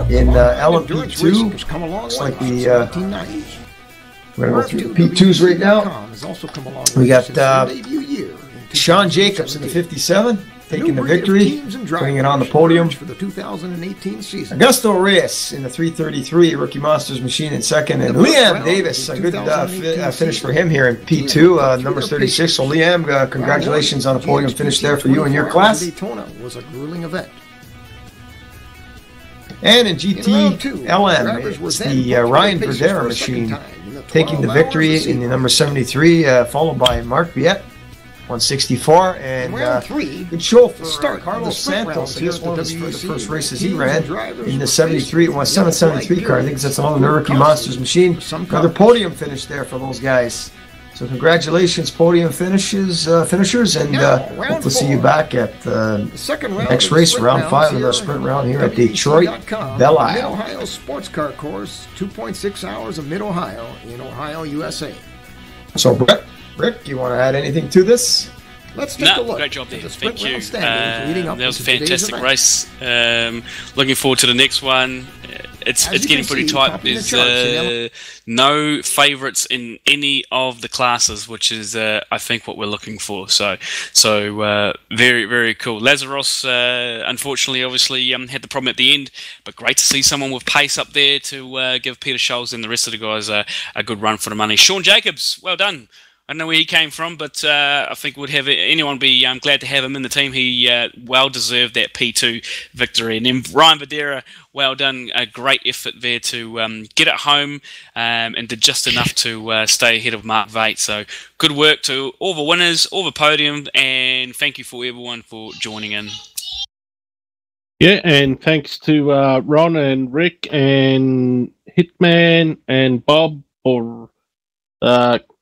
In LMP2, looks like we're going to go through the P2s right now. We got Sean Jacobs in the 57, taking the victory, putting it on the podium. Augusto Reyes in the 333 Rookie Monsters machine in second. And Liam Davis, a good finish for him here in P2, number 36. So Liam, congratulations on a podium finish there for you and your class. And in GT LM, it's the Ryan Verdera machine taking the victory in the number 73, followed by Mark Viette, 164. And good show for Carlos Santos. I guess one of the first races he ran in the 73, 773 car. I think that's another Rookie Monsters machine. Another podium finish there for those guys. So congratulations, podium finishers, and hope to see you back at the next race, round 5 of the sprint round here at Detroit, Belle Isle. Mid-Ohio Sports Car Course, 2.6 hours of Mid-Ohio in Ohio, USA. So, Rick, you want to add anything to this? Let's take a look. Great job there. Thank you. That was a fantastic race. Looking forward to the next one. It's getting pretty tight. There's no favourites in any of the classes, which is I think what we're looking for. So very, very cool. Lazarus, unfortunately, obviously had the problem at the end, but great to see someone with pace up there to give Peter Scholes and the rest of the guys a good run for the money. Sean Jacobs, well done. I don't know where he came from, but I think would have anyone be glad to have him in the team. He well deserved that P2 victory. And then Ryan Verdera, well done, a great effort there to get it home and did just enough to stay ahead of Mark Vate. So good work to all the winners, all the podium, and thank you for everyone for joining in. Yeah, and thanks to Ron and Rick and Hitman and Bob for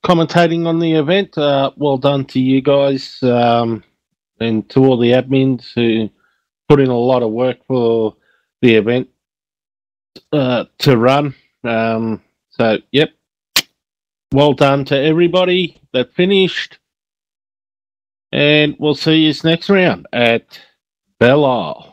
commentating on the event. Well done to you guys and to all the admins who put in a lot of work for the event to run. So, yep, well done to everybody that finished. And we'll see you next round at Belle Isle.